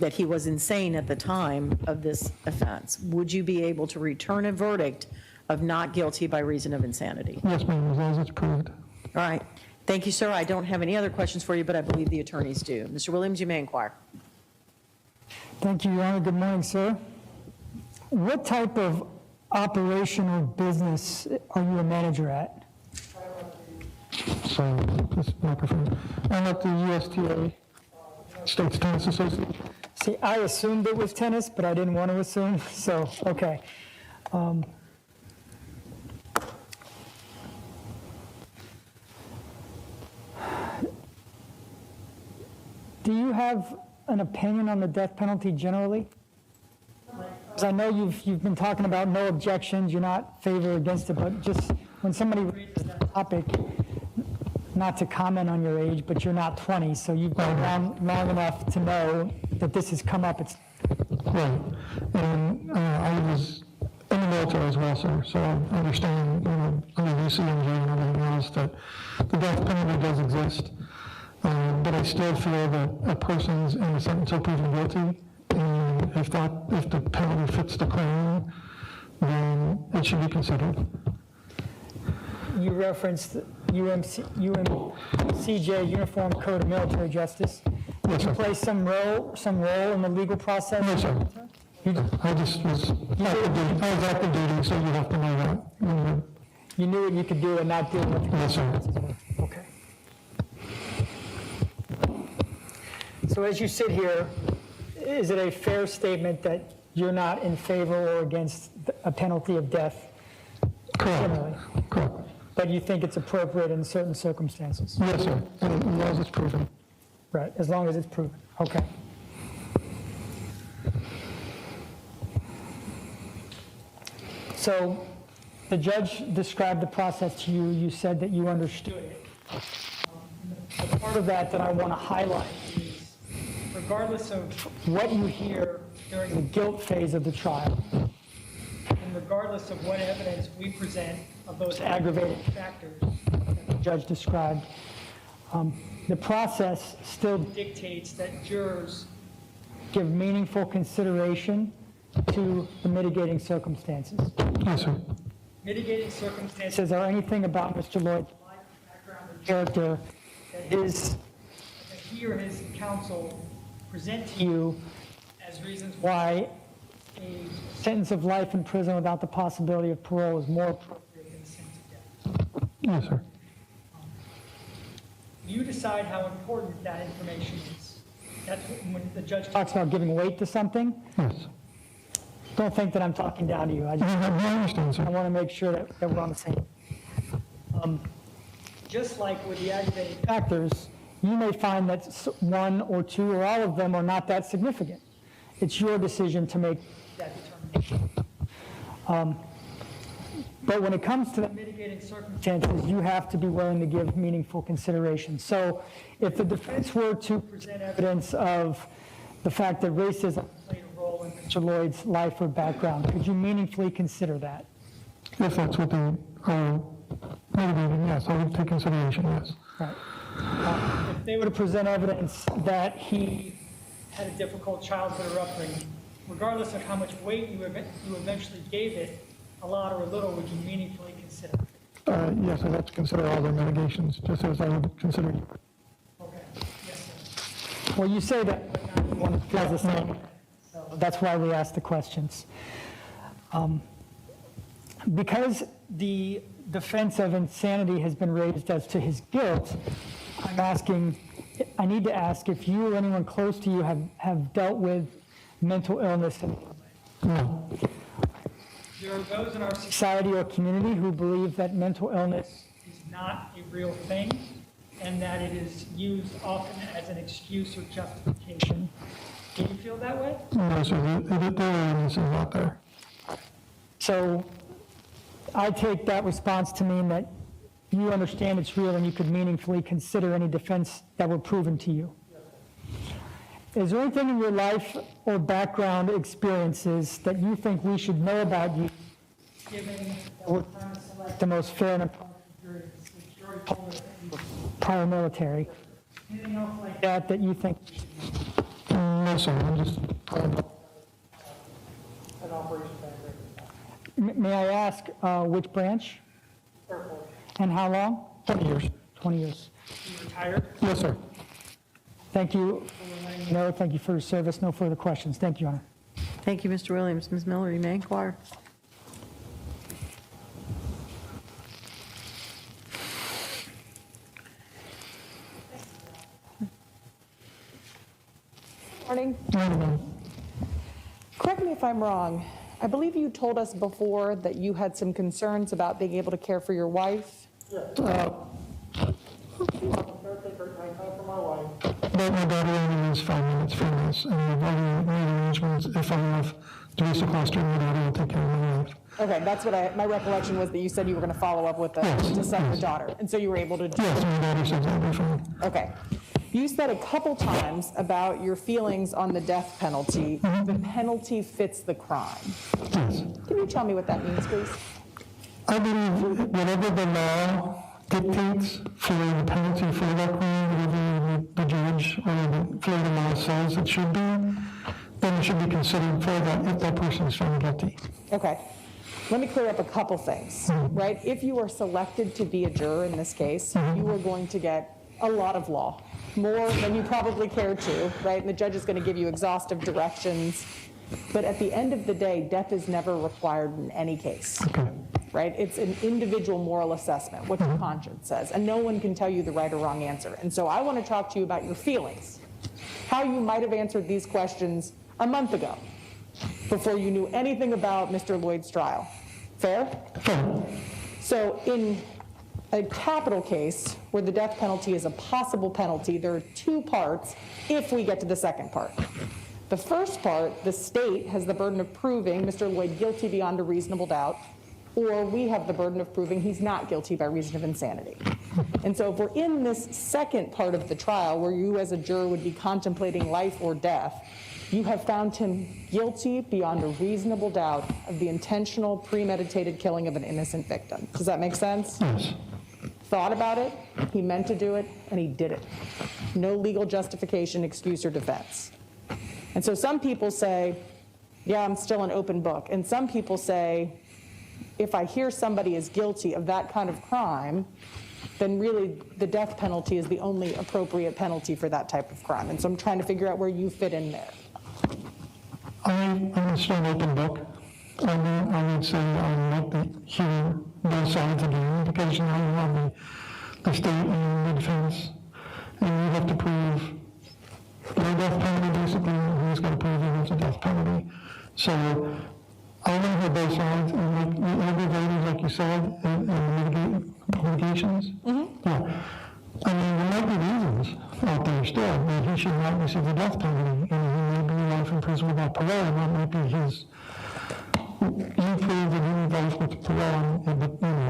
that he was insane at the time of this offense, would you be able to return a verdict of not guilty by reason of insanity? Yes, ma'am, as long as it's proved. All right. Thank you, sir. I don't have any other questions for you, but I believe the attorneys do. Mr. Williams, you may inquire. Thank you, Your Honor. Good morning, sir. What type of operation or business are you a manager at? So, this microphone. I'm at the USTA, States Tennis Association. See, I assumed it was tennis, but I didn't want to assume, so, okay. Do you have an opinion on the death penalty generally? Because I know you've been talking about no objections, you're not favor or against it, but just when somebody raises that topic, not to comment on your age, but you're not 20, so you've been around long enough to know that this has come up. Right. And I was in the military as well, sir, so I understand, under UCMJ and everything else, that the death penalty does exist. But I still feel that a person's innocent until proven guilty, and if the penalty fits the crime, then it should be considered. You referenced UMCJ, Uniform Code of Military Justice. Did you play some role in the legal process? No, sir. I just was active duty, so you have to know that. You knew what you could do and not do what the Yes, sir. consequences were. Okay. So as you sit here, is it a fair statement that you're not in favor or against a penalty of death generally? Correct. But you think it's appropriate in certain circumstances? Yes, sir, as long as it's proven. Right, as long as it's proven. Okay. So the judge described the process to you. You said that you understood it. The part of that I want to highlight is, regardless of what you hear during the guilt phase of the trial, and regardless of what evidence we present of those aggravating factors that the judge described, the process still dictates that jurors give meaningful consideration to the mitigating circumstances. Yes, sir. Mitigating circumstances are anything about Mr. Loyd's life, background, and character that he or his counsel present to you as reasons why a sentence of life in prison without the possibility of parole is more appropriate than a sentence of death. Yes, sir. You decide how important that information is. That's when the judge talks about giving weight to something. Yes. Don't think that I'm talking down to you. I understand, sir. want to make sure that we're on the same. Just like with the aggravating factors, you may find that one or two or all of them are not that significant. It's your decision to make that determination. But when it comes to the mitigating circumstances, you have to be willing to give meaningful consideration. So if the defense were to present evidence of the fact that racism played a role in Mr. Loyd's life or background, could you meaningfully consider that? If that's what they are mitigating, yes, I would take consideration, yes. Right. If they were to present evidence that he had a difficult childhood or upbringing, regardless of how much weight you eventually gave it, a lot or a little, would you meaningfully consider? Yes, I'd have to consider all their mitigations, just as I would consider. Okay, yes, sir. Well, you say that, but not everyone feels the same. So that's why we ask the questions. Because the defense of insanity has been raised as to his guilt, I need to ask if you or anyone close to you have dealt with mental illness. No. There are those in our society or community who believe that mental illness is not a real thing and that it is used often as an excuse or justification. Do you feel that way? No, sir, there are evidence out there. So I take that response to mean that you understand it's real and you could meaningfully consider any defense that were proven to you. Is there anything in your life or background experiences that you think we should know about you, given that we're trying to select the most fair and impartial jury, the jury pool that you were prior military? Anything else like that that you think we should know? No, sir, I'm just An operation background. May I ask which branch? And how long? 20 years. 20 years. You retired? Yes, sir. Thank you for letting me know. Thank you for your service. No further questions. Thank you, Your Honor. Thank you, Mr. Williams. Ms. Miller, you may inquire. Morning. No. Correct me if I'm wrong. I believe you told us before that you had some concerns about being able to care for your wife. But my daughter only lives 5 minutes from us, and we've already made arrangements if I have to be sequestered, my daughter will take care of my wife. Okay, that's what my recollection was, that you said you were going to follow up with to send your daughter, and so you were able to do Yes, my daughter says that'll be fine. Okay. You said a couple times about your feelings on the death penalty. The penalty fits the crime. Yes. Can you tell me what that means, please? I believe whatever the law dictates for the penalty for that crime, whatever the judge or the Florida law says it should be, then it should be considered for that if that person is found guilty. Okay. Let me clear up a couple things, right? If you are selected to be a juror in this case, you are going to get a lot of law, more than you probably care to, right? And the judge is going to give you exhaustive directions. But at the end of the day, death is never required in any case, right? It's an individual moral assessment, what your conscience says, and no one can tell you the right or wrong answer. And so I want to talk to you about your feelings how you might have answered these questions a month ago, before you knew anything about Mr. Loyd's trial. Fair? Fair. So in a capital case where the death penalty is a possible penalty, there are two parts if we get to the second part. The first part, the state has the burden of proving Mr. Loyd guilty beyond a reasonable doubt, or we have the burden of proving he's not guilty by reason of insanity. And so if we're in this second part of the trial where you as a juror would be contemplating life or death, you have found him guilty beyond a reasonable doubt of the intentional, premeditated killing of an innocent victim. Does that make sense? Yes. Thought about it, he meant to do it, and he did it. No legal justification, excuse, or defense. And so some people say, yeah, I'm still an open book. And some people say, if I hear somebody is guilty of that kind of crime, then really the death penalty is the only appropriate penalty for that type of crime. And so I'm trying to figure out where you fit in there. I'm still an open book. I would say I like to hear both sides again, because you have the state and the defense, and you have to prove no death penalty, basically, and he's got to prove he wants a death penalty. So I want to hear both sides, and like the aggravators, like you said, and mitigations. Yeah. I mean, there might be reasons out there still that he should not receive the death penalty, and he may be life in prison without parole, and that might be his. You prove that he needs life with parole, but I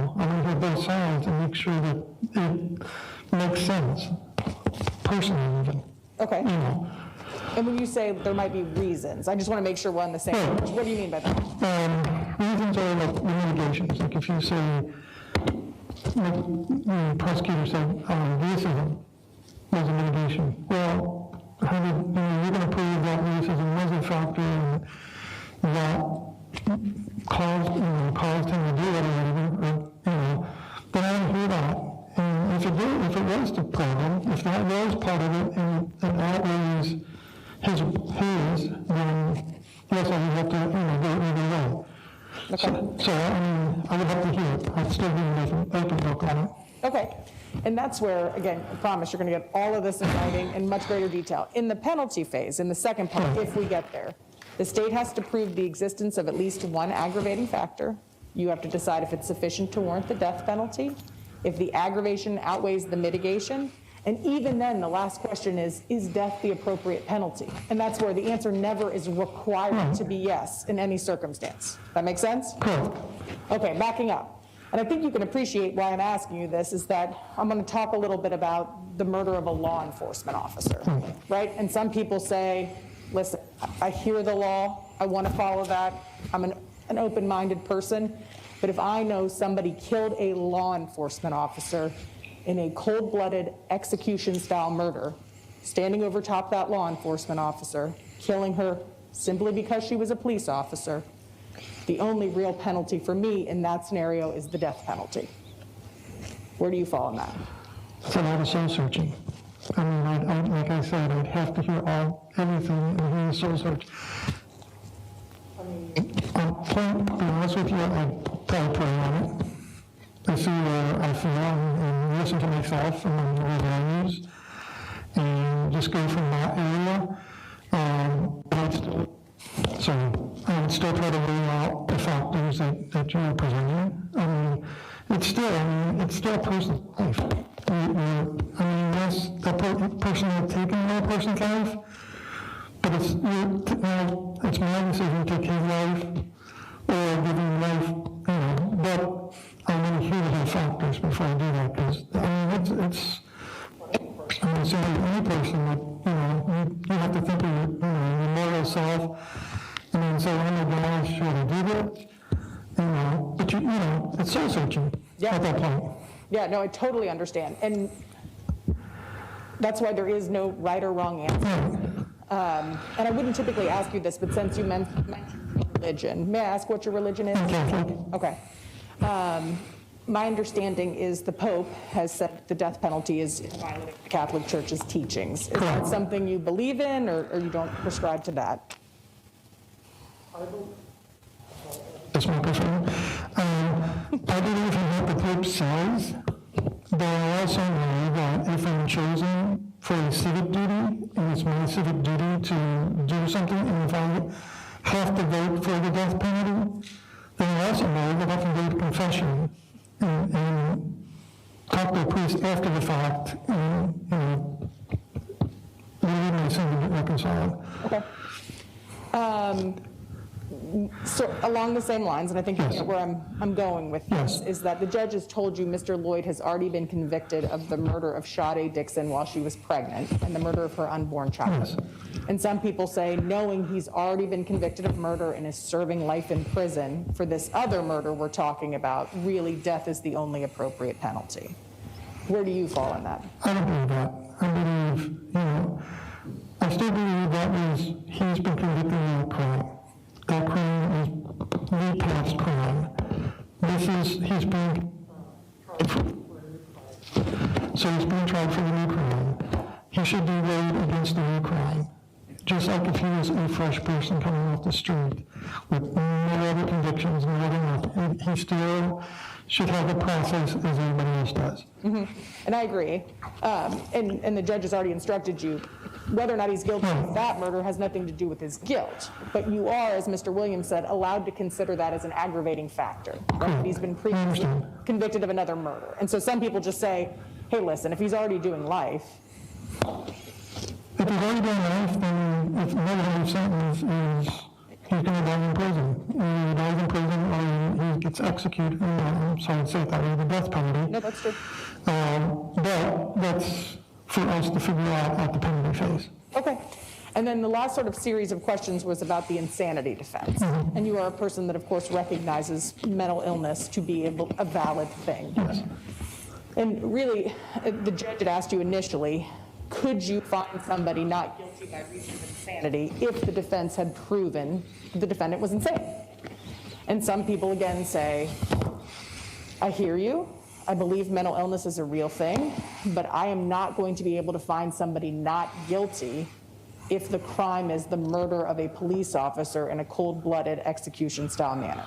want to hear both sides and make sure that it makes sense, personally even. Okay. You know. And when you say there might be reasons, I just want to make sure we're on the same page. What do you mean by that? Reasons are like the mitigations. Like if you say, like the prosecutor said, racism was a mitigation. Well, how did, you're going to prove that racism was a factor and that caused him to do it or whatever, then I don't hear that. And if it was the problem, if that was part of it and outweighs his, then yes, I would have to, go either way. Okay. So, I mean, I would have to hear it. I'd still be an open book on it. Okay. And that's where, again, I promise you're going to get all of this in writing in much greater detail. In the penalty phase, in the second part, if we get there, the state has to prove the existence of at least one aggravating factor. You have to decide if it's sufficient to warrant the death penalty, if the aggravation outweighs the mitigation, and even then, the last question is death the appropriate penalty? And that's where the answer never is required to be yes in any circumstance. That make sense? Correct. Okay, backing up. And I think you can appreciate why I'm asking you this is that I'm going to talk a little bit about the murder of a law enforcement officer, right? And some people say, listen, I hear the law, I want to follow that, I'm an open-minded person, but if I know somebody killed a law enforcement officer in a cold-blooded execution-style murder, standing over top that law enforcement officer, killing her simply because she was a police officer, the only real penalty for me in that scenario is the death penalty. Where do you fall on that? So I was soul searching. I mean, like I said, I'd have to hear everything and hear the soul search. To be honest with you, I'd probably pray on it. I see where I feel and listen to myself and my values and just go from that area. I would still try to weigh out the factors that you're presenting. I mean, it's still a person's life. Yes, that person had taken another person's life, but it's my decision to take his life or give him life, but I want to hear the factors before I do that, because, I'm assuming any person that, you have to think of your moral self, and then say, oh my gosh, should I do this? But it's soul searching at that point. Yeah, no, I totally understand. And that's why there is no right or wrong answer. And I wouldn't typically ask you this, but since you mentioned religion, may I ask what your religion is? Catholic. Okay. My understanding is the Pope has said the death penalty is violating the Catholic Church's teachings. Is that something you believe in, or you don't prescribe to that? That's my preference. I believe in what the Pope says, but I also know that if I'm chosen for a civic duty, and it's my civic duty to do something, and if I have to vote for the death penalty, then I also know that I can go to confession and talk to a priest after the fact, and, leave my sin to get reconciled. Okay. So along the same lines, and I think you get where I'm going with this, is that the judge has told you Mr. Loyd has already been convicted of the murder of Sade Dixon while she was pregnant and the murder of her unborn child. Yes. And some people say, knowing he's already been convicted of murder and is serving life in prison for this other murder we're talking about, really death is the only appropriate penalty. Where do you fall on that? I don't believe that. I believe, I still believe that he's been convicted of a crime. That crime is the past crime. He's being tried for the new crime. He should be weighed against the new crime. Just like if he was a fresh person coming off the street with no other convictions, no other nothing, he still should have the process as everybody else does. Mm-hmm. And I agree. And the judge has already instructed you whether or not he's guilty of that murder has nothing to do with his guilt. But you are, as Mr. Williams said, allowed to consider that as an aggravating factor. Right? He's been previously convicted of another murder. And so some people just say, hey, listen, if he's already doing life. If he's already doing life, then if another sentence is he's going to die in prison. He dies in prison or he gets executed. I'm sorry to say it that way, the death penalty. No, that's true. But that's for us to figure out at the penalty phase. Okay. And then the last sort of series of questions was about the insanity defense. Mm-hmm. And you are a person that, of course, recognizes mental illness to be a valid thing. Yes. And really, the judge had asked you initially, could you find somebody not guilty by reason of insanity if the defense had proven the defendant was insane? And some people, again, say, I hear you. I believe mental illness is a real thing, but I am not going to be able to find somebody not guilty if the crime is the murder of a police officer in a cold-blooded execution-style manner.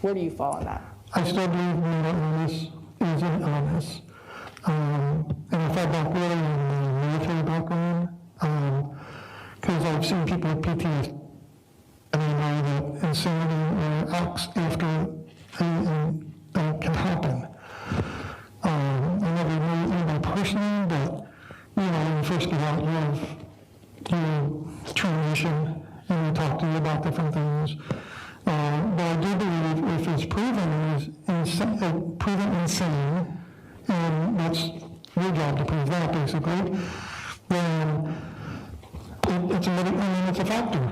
Where do you fall on that? I still believe mental illness is an illness. And if I back really in the military background, because I've seen people with PTSD, and I know that insanity acts after that can happen. I never knew anybody personally, but when you first get out, you have termination, and they talk to you about different things. But I do believe if it's proven insane, and that's your job to prove that basically, then it's a factor.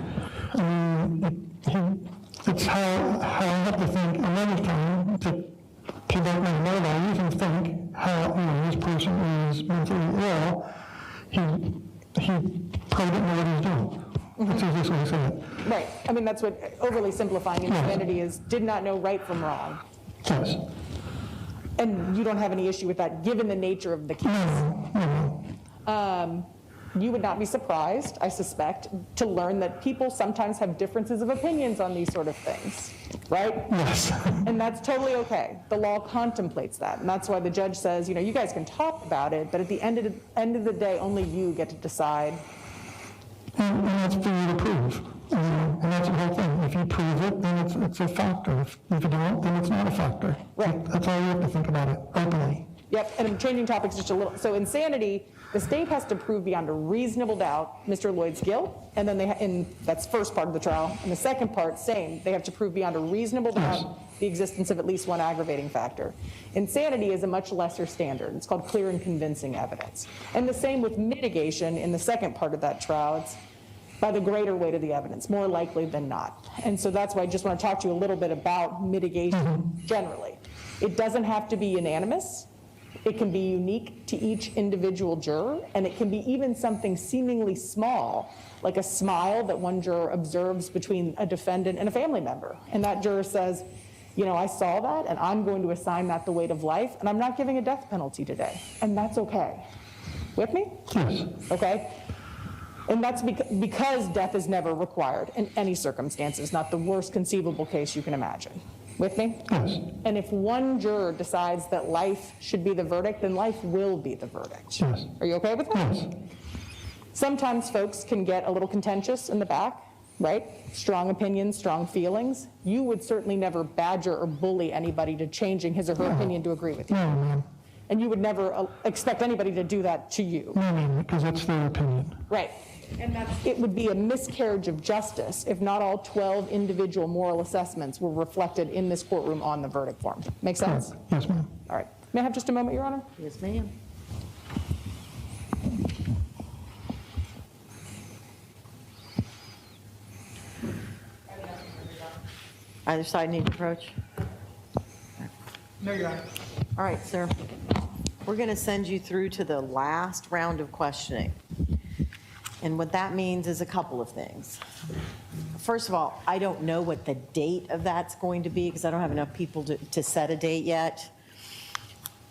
It's how I have to think another time to back my mind. I even think how this person is mentally ill. He probably didn't know what he was doing. That's the easiest way to say it. Right. I mean, that's what overly simplifying insanity is, did not know right from wrong. Yes. And you don't have any issue with that, given the nature of the case. No. You would not be surprised, I suspect, to learn that people sometimes have differences of opinions on these sort of things, right? Yes. And that's totally okay. The law contemplates that, and that's why the judge says, you guys can talk about it, but at the end of the day, only you get to decide. And that's for you to prove. And that's the whole thing. If you prove it, then it's a factor. If you don't, then it's not a factor. Right. That's all you have to think about it, openly. Yep, and I'm changing topics just a little. So insanity, the state has to prove beyond a reasonable doubt Mr. Loyd's guilt, and then and that's first part of the trial. And the second part, same. They have to prove beyond a reasonable doubt the existence of at least one aggravating factor. Insanity is a much lesser standard. It's called clear and convincing evidence. And the same with mitigation in the second part of that trial. It's by the greater weight of the evidence, more likely than not. And so that's why I just want to talk to you a little bit about mitigation generally. It doesn't have to be unanimous. It can be unique to each individual juror, and it can be even something seemingly small, like a smile that one juror observes between a defendant and a family member. And that juror says, I saw that, and I'm going to assign that the weight of life, and I'm not giving a death penalty today. And that's okay. With me? Yes. Okay? And that's because death is never required in any circumstances, not the worst conceivable case you can imagine. With me? Yes. And if one juror decides that life should be the verdict, then life will be the verdict. Yes. Are you okay with that? Yes. Sometimes folks can get a little contentious in the back, right? Strong opinions, strong feelings. You would certainly never badger or bully anybody to changing his or her opinion to agree with you. No, ma'am. And you would never expect anybody to do that to you. No, ma'am, because that's their opinion. Right. And it would be a miscarriage of justice if not all 12 individual moral assessments were reflected in this courtroom on the verdict form. Make sense? Yes, ma'am. All right. May I have just a moment, Your Honor? Yes, ma'am. Either side need to approach? No, Your Honor. All right, sir. We're going to send you through to the last round of questioning. And what that means is a couple of things. First of all, I don't know what the date of that's going to be because I don't have enough people to set a date yet.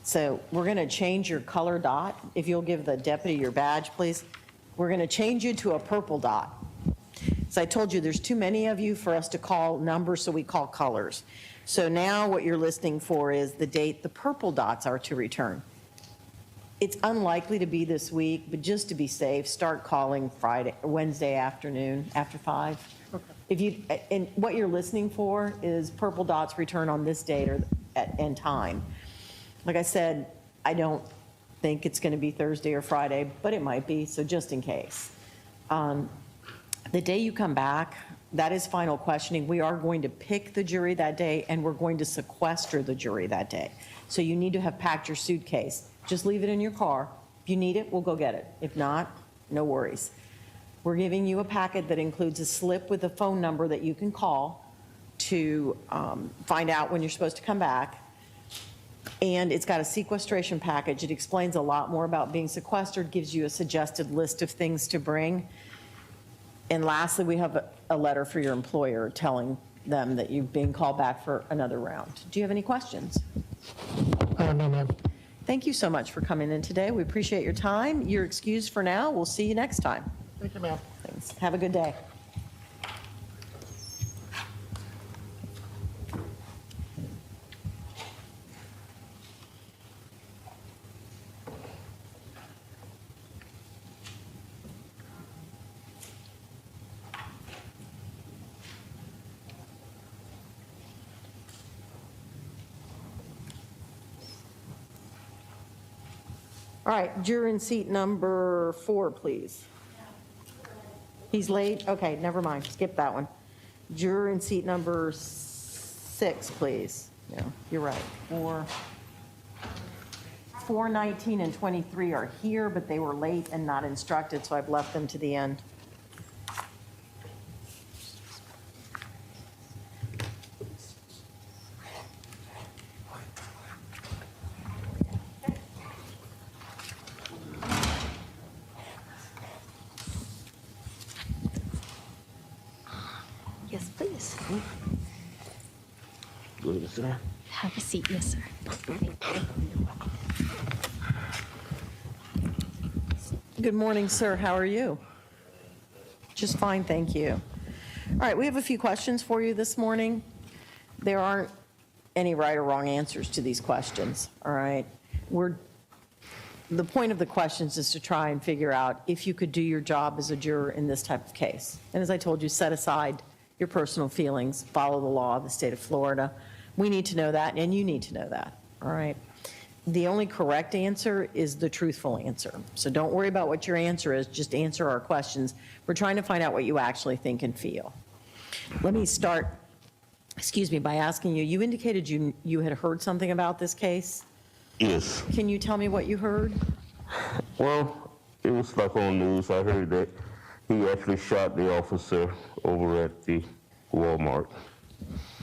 So we're going to change your color dot. If you'll give the deputy your badge, please. We're going to change you to a purple dot. So I told you there's too many of you for us to call numbers, so we call colors. So now what you're listening for is the date the purple dots are to return. It's unlikely to be this week, but just to be safe, start calling Wednesday afternoon after 5. Okay. And what you're listening for is purple dots return on this date or and time. Like I said, I don't think it's going to be Thursday or Friday, but it might be, so just in case. The day you come back, that is final questioning. We are going to pick the jury that day, and we're going to sequester the jury that day. So you need to have packed your suitcase. Just leave it in your car. If you need it, we'll go get it. If not, no worries. We're giving you a packet that includes a slip with a phone number that you can call to find out when you're supposed to come back. And it's got a sequestration package. It explains a lot more about being sequestered, gives you a suggested list of things to bring. And lastly, we have a letter for your employer telling them that you're being called back for another round. Do you have any questions? No, ma'am. Thank you so much for coming in today. We appreciate your time. You're excused for now. We'll see you next time. Thank you, ma'am. Thanks. Have a good day. All right, juror in seat number 4, please. He's late? Okay, never mind, skip that one. Juror in seat number 6, please. Yeah, you're right. 4, 19, and 23 are here, but they were late and not instructed, so I've left them to the end. Yes, please. Good, sir. Have a seat, yes, sir. Good morning, sir. How are you? Just fine, thank you. All right, we have a few questions for you this morning. There aren't any right or wrong answers to these questions, all right? The point of the questions is to try and figure out if you could do your job as a juror in this type of case. And as I told you, set aside your personal feelings, follow the law of the state of Florida. We need to know that, and you need to know that, all right? The only correct answer is the truthful answer. So don't worry about what your answer is, just answer our questions. We're trying to find out what you actually think and feel. Let me start, by asking you, you indicated you had heard something about this case. Yes. Can you tell me what you heard? Well, it was like on news. I heard that he actually shot the officer over at the Walmart.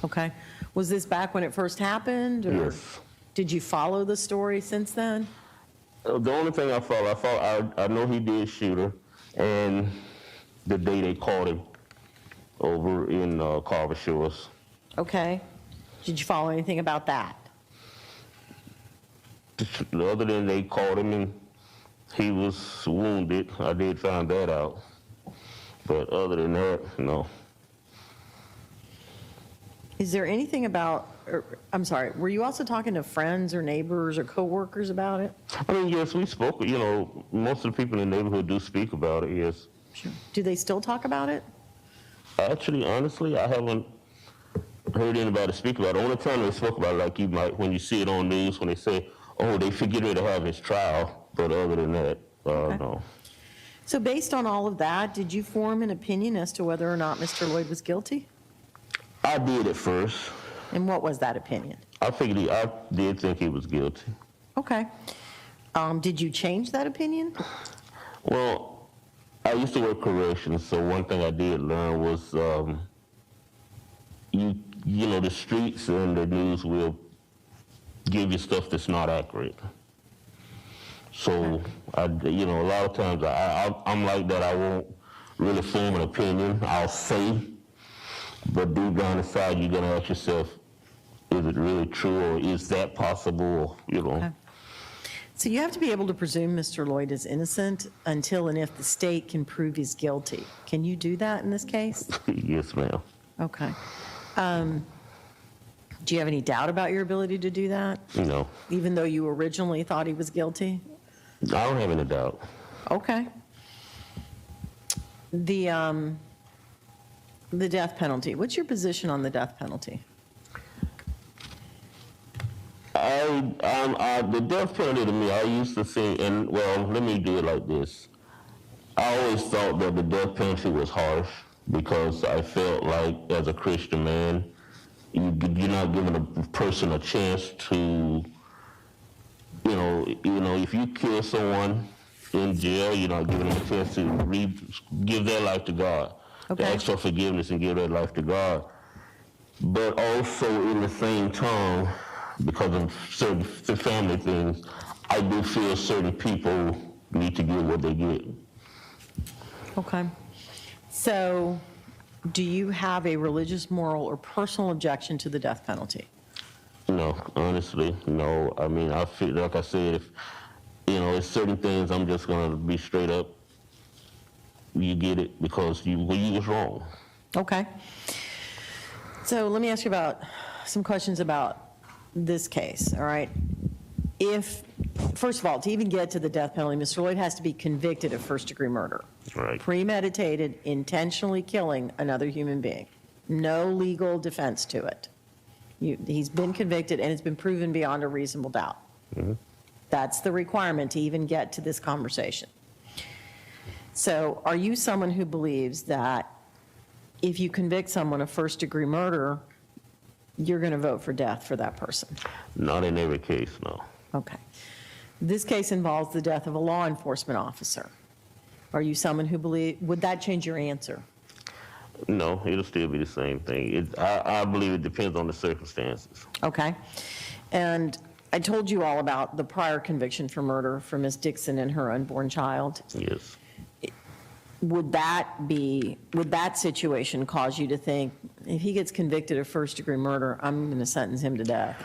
Okay. Was this back when it first happened? Or Yes. did you follow the story since then? The only thing I know he did shoot her, and the day they caught him over in Carver Shores. Okay. Did you follow anything about that? Other than they caught him and he was wounded, I did find that out. But other than that, no. Is there anything about, I'm sorry, were you also talking to friends or neighbors or coworkers about it? I mean, yes, we spoke, most of the people in the neighborhood do speak about it, yes. Sure. Do they still talk about it? Actually, honestly, I haven't heard anybody speak about it. The only time they spoke about it, like you might, when you see it on news, when they say, oh, they forget to have his trial, but other than that, no. So based on all of that, did you form an opinion as to whether or not Mr. Loyd was guilty? I did at first. And what was that opinion? I did think he was guilty. Okay. Did you change that opinion? Well, I used to work corrections, so one thing I did learn was, the streets and the news will give you stuff that's not accurate. So, a lot of times I'm like that. I won't really form an opinion. I'll say, but deep down inside, you're gonna ask yourself, is it really true, or is that possible? Okay. So you have to be able to presume Mr. Loyd is innocent until and if the state can prove he's guilty. Can you do that in this case? Yes, ma'am. Okay. Do you have any doubt about your ability to do that? No. Even though you originally thought he was guilty? I don't have any doubt. Okay. The death penalty. What's your position on the death penalty? The death penalty to me, I used to think, let me do it like this. I always thought that the death penalty was harsh because I felt like, as a Christian man, you're not giving a person a chance to, if you kill someone in jail, you're not giving them a chance to give their life to God, to ask for forgiveness and give their life to God. But also, in the same time, because of certain family things, I do feel certain people need to get what they get. Okay. So, do you have a religious, moral, or personal objection to the death penalty? No, honestly, no. I mean, I feel, like I said, if, it's certain things I'm just going to be straight up, you get it because you was wrong. Okay. So let me ask you about some questions about this case, all right? First of all, to even get to the death penalty, Mr. Loyd has to be convicted of first-degree murder. Right. Premeditated, intentionally killing another human being. No legal defense to it. He's been convicted, and it's been proven beyond a reasonable doubt. Mm-hmm. That's the requirement to even get to this conversation. So are you someone who believes that if you convict someone of first-degree murder, you're going to vote for death for that person? Not in every case, no. Okay. This case involves the death of a law enforcement officer. Are you someone who would that change your answer? No, it'll still be the same thing. I believe it depends on the circumstances. Okay. And I told you all about the prior conviction for murder for Ms. Dixon and her unborn child. Yes. Would that situation cause you to think, if he gets convicted of first-degree murder, I'm going to sentence him to death?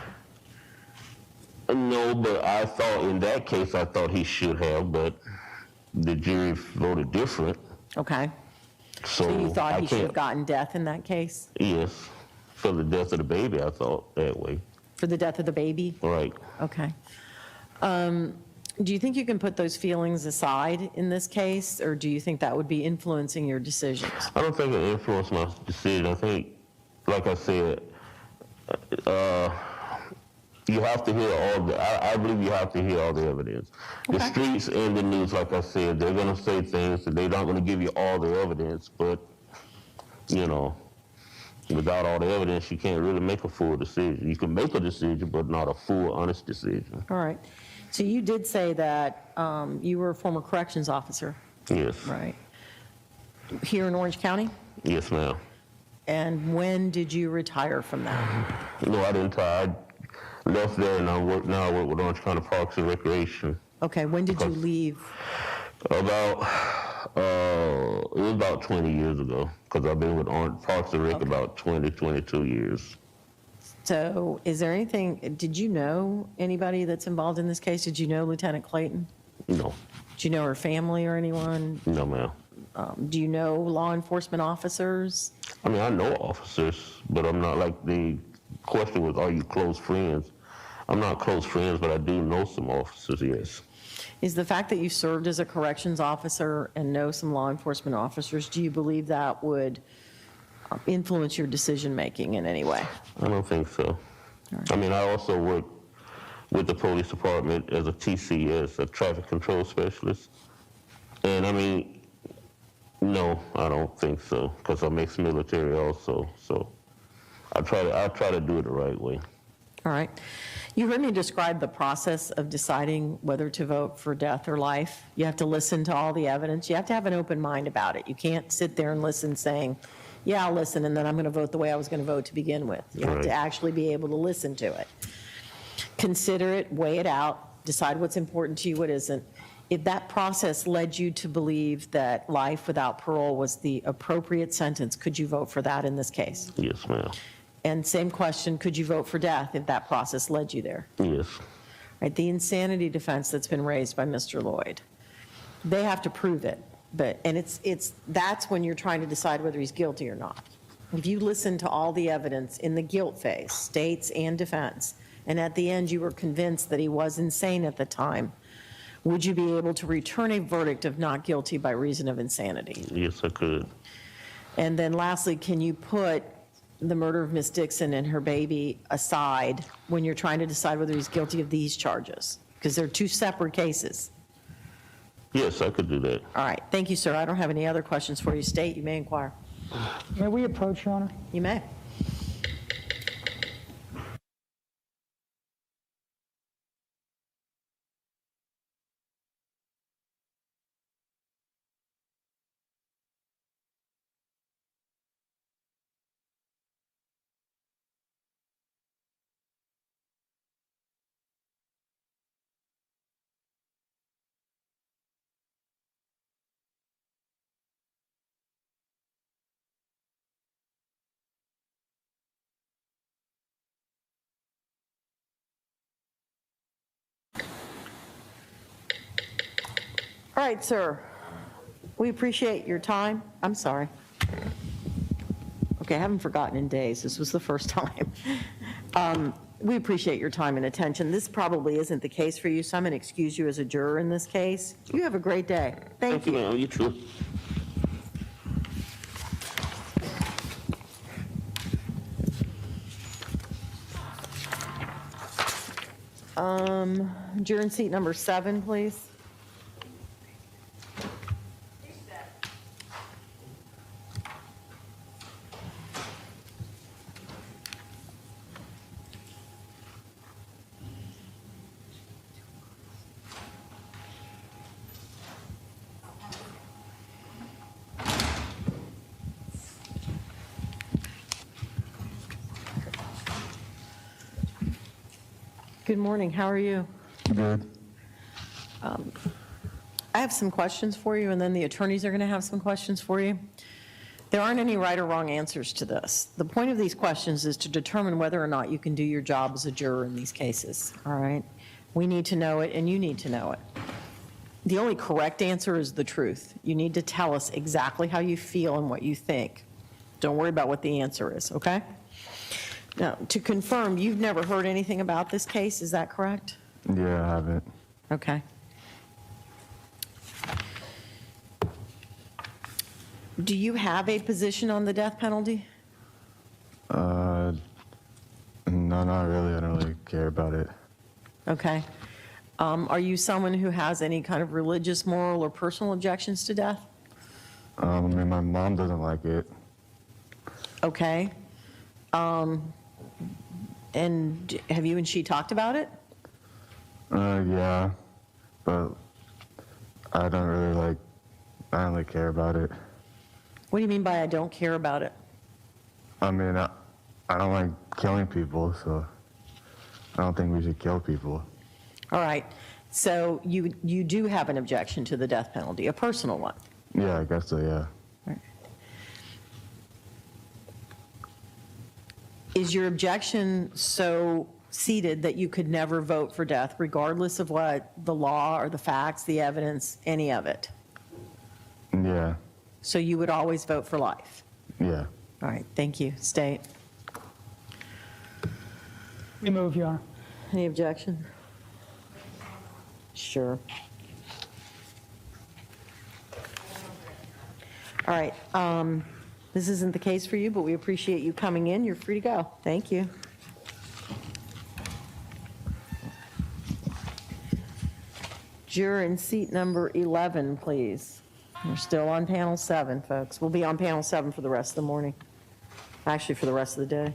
No, but I thought in that case, I thought he should have, but the jury voted different. Okay. So you thought he should have can't- gotten death in that case? Yes, for the death of the baby, I thought that way. For the death of the baby? Right. Okay. Do you think you can put those feelings aside in this case, or do you think that would be influencing your decisions? I don't think it influenced my decision. I think, like I said, you have to hear I believe you have to hear all the evidence. The streets and the news, like I said, they're going to say things and they're not going to give you all the evidence, but, without all the evidence, you can't really make a full decision. You can make a decision, but not a full, honest decision. All right. So you did say that you were a former corrections officer, Yes. right? Here in Orange County? Yes, ma'am. And when did you retire from that? No, I didn't I left there and I work with Orange County Parks and Recreation. Okay, when did you leave? It was about 20 years ago, because I've been with Parks and Rec about 22 years. So is there anything, did you know anybody that's involved in this case? Did you know Lieutenant Clayton? No. Did you know her family or anyone? No, ma'am. do you know law enforcement officers? I mean, I know officers, but I'm not like the question was, are you close friends? I'm not close friends, but I do know some officers, yes. Is the fact that you served as a corrections officer and know some law enforcement officers, do you believe that would influence your decision-making in any way? I don't think so. I mean, I also work with the police department as a TCS, a traffic control specialist. And I mean, no, I don't think so, because I'm ex-military also. So I try to do it the right way. All right. You heard me describe the process of deciding whether to vote for death or life. You have to listen to all the evidence. You have to have an open mind about it. You can't sit there and listen saying, yeah, I'll listen, and then I'm going to vote the way I was going to vote to begin with. You have to actually be able to listen to it. Consider it, weigh it out, decide what's important to you, what isn't. If that process led you to believe that life without parole was the appropriate sentence, could you vote for that in this case? Yes, ma'am. And same question, could you vote for death if that process led you there? Yes. Right, the insanity defense that's been raised by Mr. Loyd, they have to prove it, and that's when you're trying to decide whether he's guilty or not. If you listen to all the evidence in the guilt phase, states and defense, and at the end you were convinced that he was insane at the time, would you be able to return a verdict of not guilty by reason of insanity? Yes, I could. And then lastly, can you put the murder of Miss Dixon and her baby aside when you're trying to decide whether he's guilty of these charges? Because they're two separate cases. Yes, I could do that. All right, thank you, sir. I don't have any other questions for you. State, you may inquire. May we approach, Your Honor? You may. All right, sir. We appreciate your time. I'm sorry. Okay, I haven't forgotten in days. This was the first time. We appreciate your time and attention. This probably isn't the case for you, so I'm going to excuse you as a juror in this case. You have a great day. Thank you. Ma'am. You too. Juror in seat number 7, please. Good morning. How are you? Good. I have some questions for you, and then the attorneys are going to have some questions for you. There aren't any right or wrong answers to this. The point of these questions is to determine whether or not you can do your job as a juror in these cases, all right? We need to know it, and you need to know it. The only correct answer is the truth. You need to tell us exactly how you feel and what you think. Don't worry about what the answer is, okay? Now, to confirm, you've never heard anything about this case, is that correct? Yeah, I haven't. Okay. Do you have a position on the death penalty? No, not really. I don't really care about it. Okay. Are you someone who has any kind of religious, moral, or personal objections to death? I mean, my mom doesn't like it. Okay. And have you and she talked about it? Yeah, but I don't really care about it. What do you mean by I don't care about it? I mean, I don't like killing people, so I don't think we should kill people. All right. So you do have an objection to the death penalty, a personal one? Yeah, I guess so, yeah. Right. Is your objection so seated that you could never vote for death, regardless of what the law or the facts, the evidence, any of it? Yeah. So you would always vote for life? Yeah. All right, thank you. State. We move, Your Honor. Any objection? Sure. All right, this isn't the case for you, but we appreciate you coming in. You're free to go. Thank you. Juror in seat number 11, please. We're still on panel 7, folks. We'll be on panel 7 for the rest of the morning. Actually, for the rest of the day.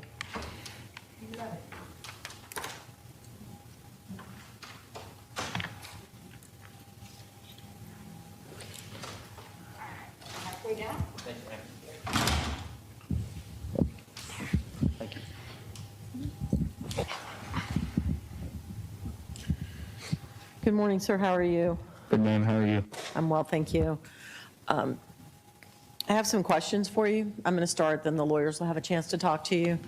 Good morning, sir. How are you? Good, ma'am. How are you? I'm well, thank you. I have some questions for you. I'm going to start, then the lawyers will have a chance to talk to you.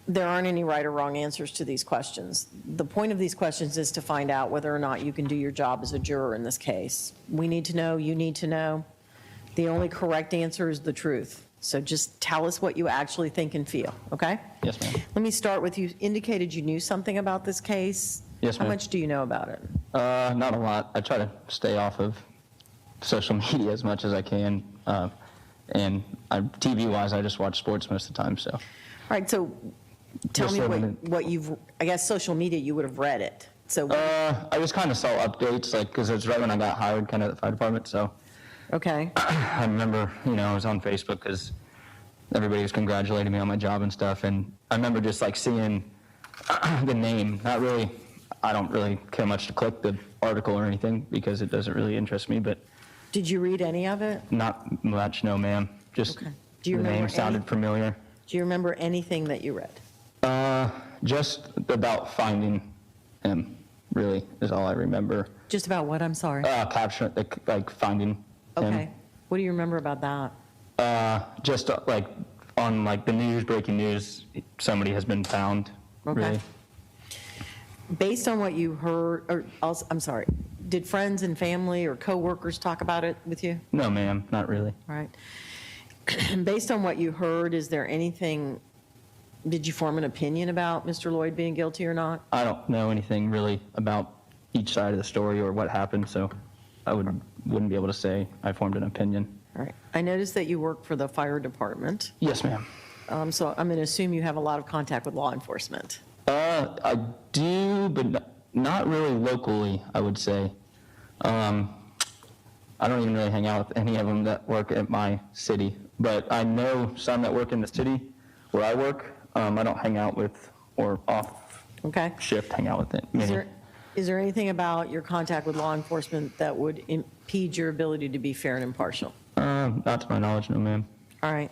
There aren't any right or wrong answers to these questions. The point of these questions is to find out whether or not you can do your job as a juror in this case. We need to know, you need to know. The only correct answer is the truth. So just tell us what you actually think and feel, okay? Yes, ma'am. Let me start with, you indicated you knew something about this case. Yes, How ma'am. much do you know about it? Not a lot. I try to stay off of social media as much as I can. And TV-wise, I just watch sports most of the time, so. All right, so tell Just me limited. what you've, I guess social media, you would have read it. So, I just kind of saw updates, like, because it's right when I got hired kind of at the fire department, so. okay. I remember, I was on Facebook because everybody was congratulating me on my job and stuff, and I remember just like seeing the name. Not really, I don't really care much to click the article or anything because it doesn't really interest me, but Did you read any of it? not much, no ma'am. Just Okay. the Do you remember name sounded any- familiar. Do you remember anything that you read? Just about finding him, really, is all I remember. Just about what, I'm sorry? Capture, like finding him. Okay. What do you remember about that? Just like on like the news, breaking news, somebody has been found, Okay. really. Based on what you heard, or also, I'm sorry, did friends and family or coworkers talk about it with you? No, ma'am, not really. All right. Based on what you heard, is there anything, did you form an opinion about Mr. Loyd being guilty or not? I don't know anything really about each side of the story or what happened, so I wouldn't be able to say I formed an opinion. All right. I noticed that you work for the fire department, Yes, ma'am. so I'm going to assume you have a lot of contact with law enforcement. I do, but not really locally, I would say. I don't even really hang out with any of them that work at my city, but I know some that work in the city where I work. I don't hang out with or off Okay? shift hang out with it. Is there anything about your contact with law enforcement that would impede your ability to be fair and impartial? Not to my knowledge, no, ma'am. All right.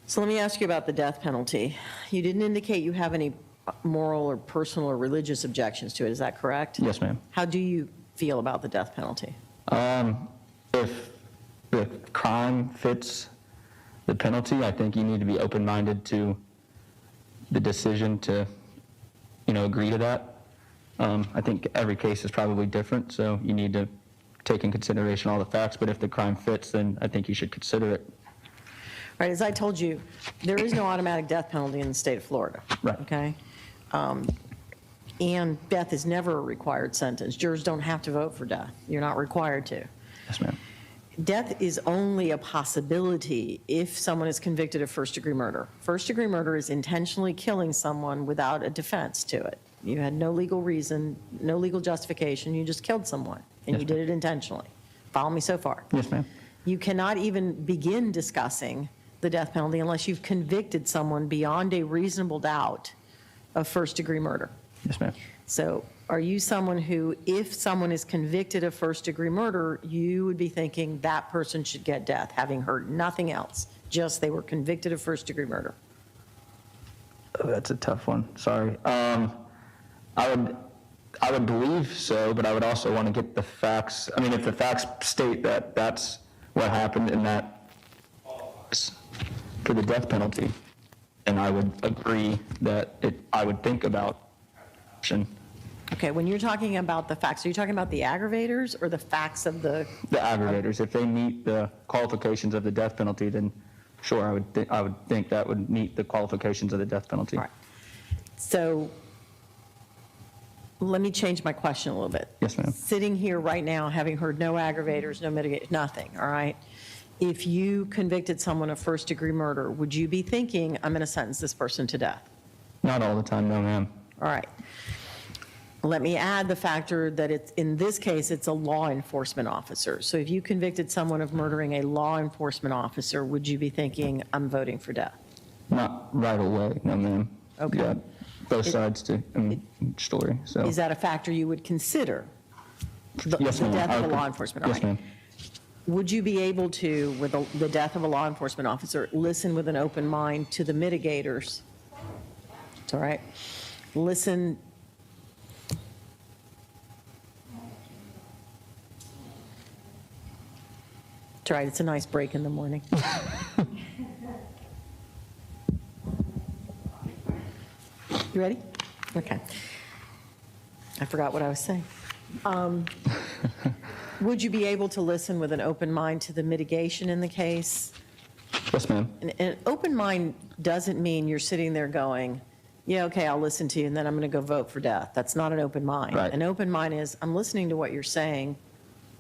So let me ask you about the death penalty. You didn't indicate you have any moral or personal or religious objections to it, is that correct? Yes, ma'am. How do you feel about the death penalty? If the crime fits the penalty, I think you need to be open-minded to the decision to, agree to that. I think every case is probably different, so you need to take in consideration all the facts, but if the crime fits, then I think you should consider it. All right, as I told you, there is no automatic death penalty in the state of Florida. Right. Okay? And death is never a required sentence. Jurors don't have to vote for death. You're not required to. Yes, ma'am. Death is only a possibility if someone is convicted of first-degree murder. First-degree murder is intentionally killing someone without a defense to it. You had no legal reason, no legal justification, you just killed someone, and Yes, you did it intentionally. Follow me so far? Yes, ma'am. You cannot even begin discussing the death penalty unless you've convicted someone beyond a reasonable doubt of first-degree murder. Yes, ma'am. So are you someone who, if someone is convicted of first-degree murder, you would be thinking that person should get death, having heard nothing else, just they were convicted of first-degree murder? Oh, that's a tough one. Sorry. I would believe so, but I would also want to get the facts. I mean, if the facts state that that's what happened and that for the death penalty, and I would agree that I would think about option. Okay, when you're talking about the facts, are you talking about the aggravators or the facts of the? The aggravators, if they meet the qualifications of the death penalty, then sure, I would think that would meet the qualifications of the death penalty. All right. So let me change my question a little bit. Yes, ma'am. Sitting here right now, having heard no aggravators, no mitigation, nothing, all right? If you convicted someone of first-degree murder, would you be thinking, I'm going to sentence this person to death? Not all the time, no, ma'am. All right. Let me add the factor that it's, in this case, it's a law enforcement officer. So if you convicted someone of murdering a law enforcement officer, would you be thinking, I'm voting for death? Not right away, no, ma'am. Okay. You got both sides to story, so. Is that a factor you would consider? Yes, The ma'am. death I of a would- law enforcement, all Yes, right. ma'am. Would you be able to, with the death of a law enforcement officer, listen with an open mind to the mitigators? It's all right. Listen. It's all right. It's a nice break in the morning. You ready? Okay. I forgot what I was saying. Would you be able to listen with an open mind to the mitigation in the case? Yes, ma'am. An open mind doesn't mean you're sitting there going, yeah, okay, I'll listen to you, and then I'm going to go vote for death. That's not an open mind. Right. An open mind is, I'm listening to what you're saying,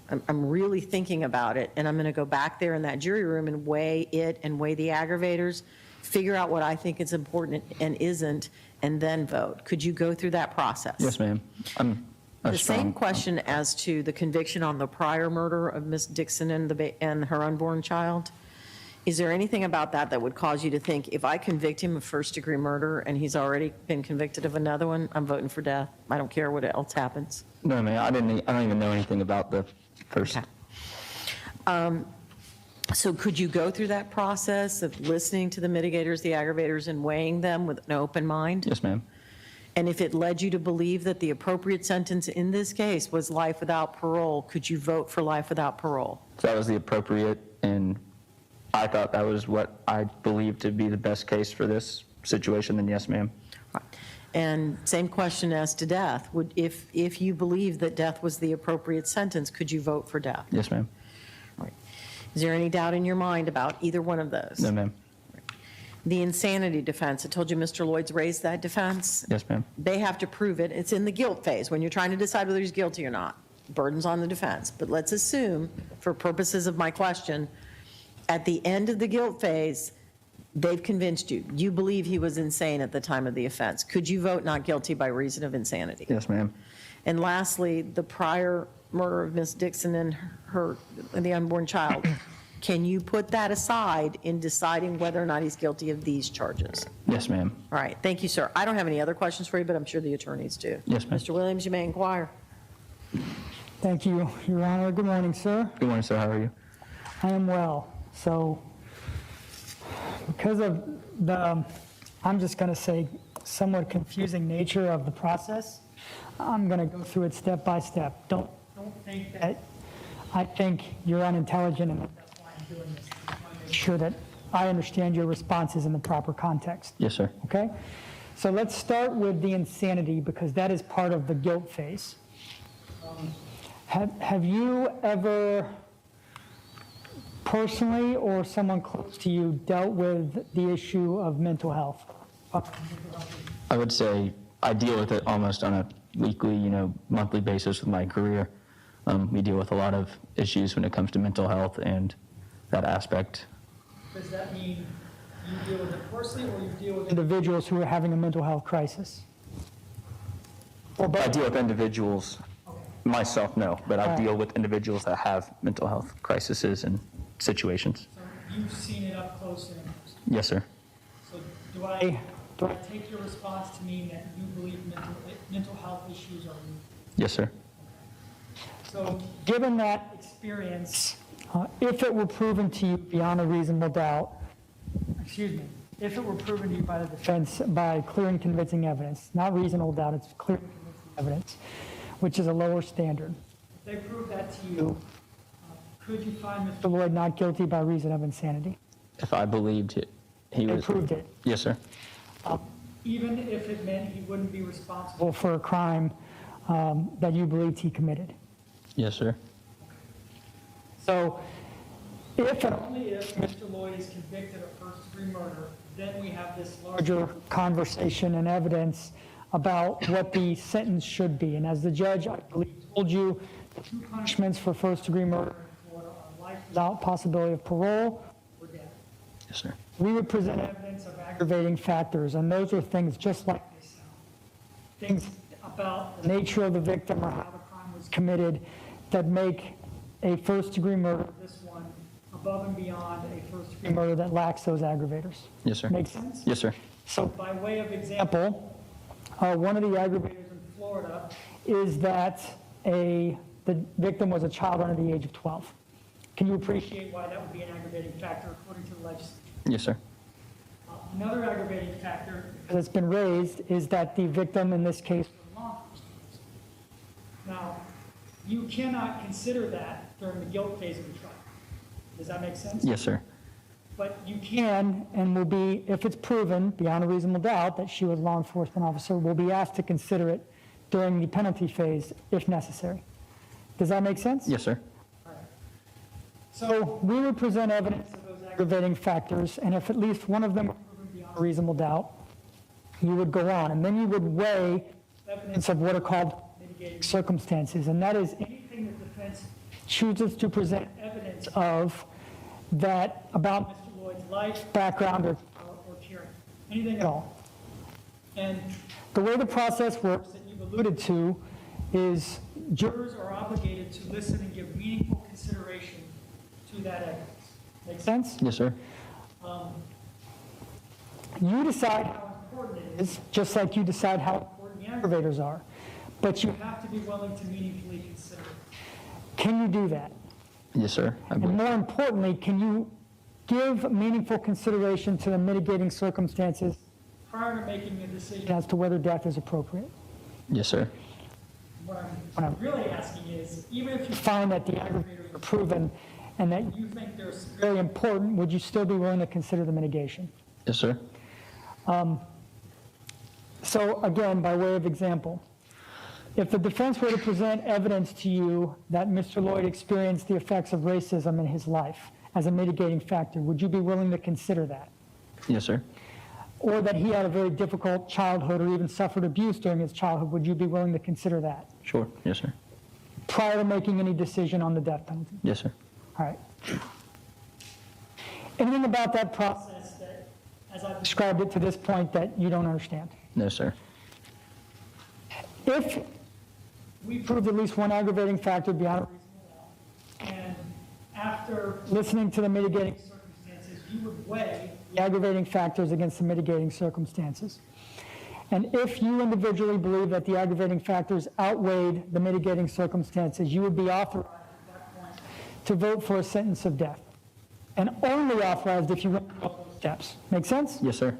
I'm really thinking about it, and I'm going to go back there in that jury room and weigh it and weigh the aggravators, figure out what I think is important and isn't, and then vote. Could you go through that process? Yes, ma'am. I'm a The strong. same question as to the conviction on the prior murder of Ms. Dixon and her unborn child. Is there anything about that that would cause you to think, if I convict him of first-degree murder and he's already been convicted of another one, I'm voting for death? I don't care what else happens. No, ma'am, I don't even know anything about the first. Okay. So could you go through that process of listening to the mitigators, the aggravators, and weighing them with an open mind? Yes, ma'am. And if it led you to believe that the appropriate sentence in this case was life without parole, could you vote for life without parole? If that was the appropriate, and I thought that was what I believed to be the best case for this situation, then yes, ma'am. Right. And same question as to death. If you believe that death was the appropriate sentence, could you vote for death? Yes, ma'am. Right. Is there any doubt in your mind about either one of those? No, ma'am. The insanity defense, I told you Mr. Lloyd's raised that defense. Yes, ma'am. They have to prove it. It's in the guilt phase when you're trying to decide whether he's guilty or not. Burden's on the defense. But let's assume, for purposes of my question, at the end of the guilt phase, they've convinced you. You believe he was insane at the time of the offense. Could you vote not guilty by reason of insanity? Yes, ma'am. And lastly, the prior murder of Ms. Dixon and the unborn child. Can you put that aside in deciding whether or not he's guilty of these charges? Yes, ma'am. All right, thank you, sir. I don't have any other questions for you, but I'm sure the attorneys do. Yes, ma'am. Mr. Williams, you may inquire. Thank you, Your Honor. Good morning, sir. Good morning, sir. How are you? I am well. So because of the, I'm just going to say, somewhat confusing nature of the process, I'm going to go through it step by step. Don't think that I think you're unintelligent and that's why I'm doing this. I want to make sure that I understand your responses in the proper context. Yes, sir. Okay? So let's start with the insanity because that is part of the guilt phase. Have you ever personally or someone close to you dealt with the issue of mental health? I would say I deal with it almost on a weekly, monthly basis with my career. We deal with a lot of issues when it comes to mental health and that aspect. Does that mean you deal with it personally or you deal with individuals who are having a mental health crisis? Or both? I deal with individuals, myself, no, but I Right. deal with individuals that have mental health crises and situations. So you've seen it up close and personal. Yes, sir. So do I take your response to mean that you believe mental health issues are real? Yes, sir. So given that experience, if it were proven to you beyond a reasonable doubt, if it were proven to you by the defense by clear and convincing evidence, not reasonable doubt, it's clear and convincing evidence, which is a lower standard. If they prove that to you, could you find Mr. Lloyd not guilty by reason of insanity? If I believed he They was. proved it. Yes, sir. Even if it meant he wouldn't be responsible for a crime that you believed he committed. Yes, sir. So if and only if Mr. Loyd is convicted of first-degree murder, then we have this larger conversation and evidence about what the sentence should be. And as the judge, I believe, told you, the two punishments for first-degree murder in Florida are life without possibility of parole or death. Yes, sir. We would present evidence of aggravating factors, and those are things just like this. Things about the nature of the victim or how the crime was committed that make a first-degree murder, this one, above and beyond a first-degree murder that lacks those aggravators. Yes, sir. Make sense? Yes, sir. So by way of example, one of the aggravators in Florida is that the victim was a child under the age of 12. Can you appreciate why that would be an aggravating factor according to the legislature? Yes, sir. Another aggravating factor that's been raised is that the victim in this case was a law enforcement officer. Now, you cannot consider that during the guilt phase of the trial. Does that make sense? Yes, sir. But you can and will be, if it's proven beyond a reasonable doubt that she was a law enforcement officer, will be asked to consider it during the penalty phase if necessary. Does that make sense? Yes, sir. So we would present evidence of those aggravating factors, and if at least one of them were proven beyond a reasonable doubt, you would go on. And then you would weigh evidence of what are called mitigating circumstances, and that is anything the defense chooses to present evidence of that about Mr. Loyd's life, background, or caring, anything at all. And the way the process works that you've alluded to is jurors are obligated to listen and give meaningful consideration to that evidence. Make sense? Yes, sir. You decide how important it is, just like you decide how important the aggravators are, but you have to be willing to meaningfully consider it. Can you do that? Yes, sir. I And believe. more importantly, can you give meaningful consideration to the mitigating circumstances prior to making a decision as to whether death is appropriate? Yes, sir. What I'm really asking is, even if you find that the aggravators are proven and that you think they're very important, would you still be willing to consider the mitigation? Yes, sir. So again, by way of example, if the defense were to present evidence to you that Mr. Loyd experienced the effects of racism in his life as a mitigating factor, would you be willing to consider that? Yes, sir. Or that he had a very difficult childhood or even suffered abuse during his childhood, would you be willing to consider that Sure. Yes, sir. prior to making any decision on the death penalty? Yes, sir. All right. Anything about that process that, as I've described it to this point, that you don't understand? No, sir. If we proved at least one aggravating factor beyond a reasonable doubt, and after listening to the mitigating circumstances, you would weigh the aggravating factors against the mitigating circumstances. And if you individually believe that the aggravating factors outweighed the mitigating circumstances, you would be authorized at that point to vote for a sentence of death. And only authorized if you went through all those steps. Make sense? Yes, sir.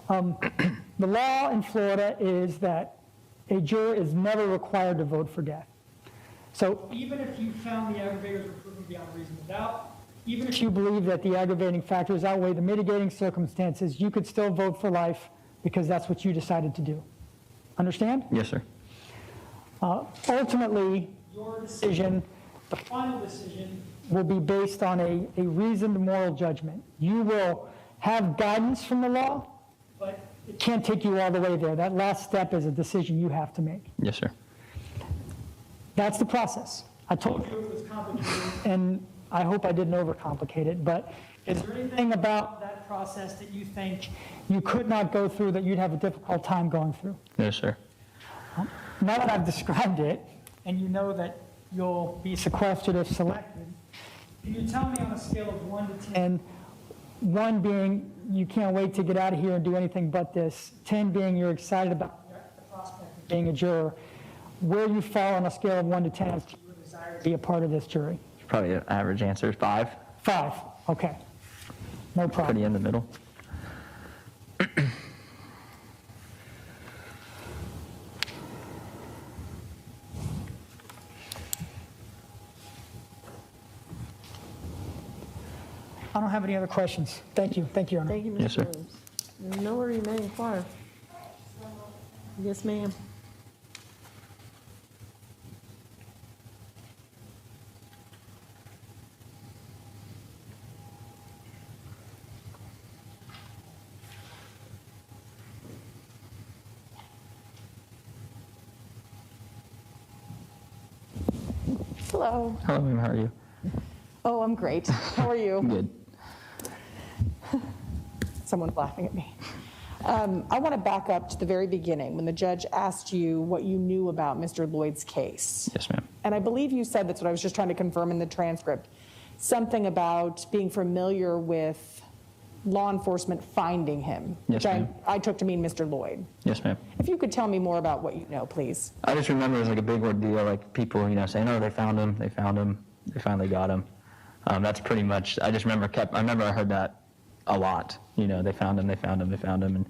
The law in Florida is that a juror is never required to vote for death. So even if you found the aggravators were proven beyond reasonable doubt, even if you believe that the aggravating factors outweigh the mitigating circumstances, you could still vote for life because that's what you decided to do. Understand? Yes, sir. Ultimately, your decision, the final decision, will be based on a reasoned moral judgment. You will have guidance from the law, but it can't take you all the way there. That last step is a decision you have to make. Yes, sir. That's the process. I told you it was complicated, and I hope I didn't overcomplicate it, but is there anything about that process that you think you could not go through, that you'd have a difficult time going through? No, sir. Now that I've described it, and you know that you'll be sequestered if selected, can you tell me on a scale of 1 to 10, 1 being you can't wait to get out of here and do anything but this, 10 being you're excited about the prospect of being a juror, where you fall on a scale of 1 to 10 as to your desire to be a part of this jury? Probably an average answer, 5. 5, okay. No problem. Pretty in the middle. I don't have any other questions. Thank you, Your Honor. Thank you, Mr. Yes, sir. Williams. No remaining inquiry. Yes, ma'am. Hello. Hello, ma'am, how are you? Oh, I'm great. How are you? Good. Someone's laughing at me. I want to back up to the very beginning when the judge asked you what you knew about Mr. Loyd's case. Yes, ma'am. And I believe you said, that's what I was just trying to confirm in the transcript, something about being familiar with law enforcement finding him, Yes, which ma'am. I took to mean Mr. Loyd. Yes, ma'am. If you could tell me more about what you know, please. I just remember it was like a big ordeal, like people, saying, oh, they found him, they finally got him. That's pretty much, I just remember I heard that a lot, they found him, and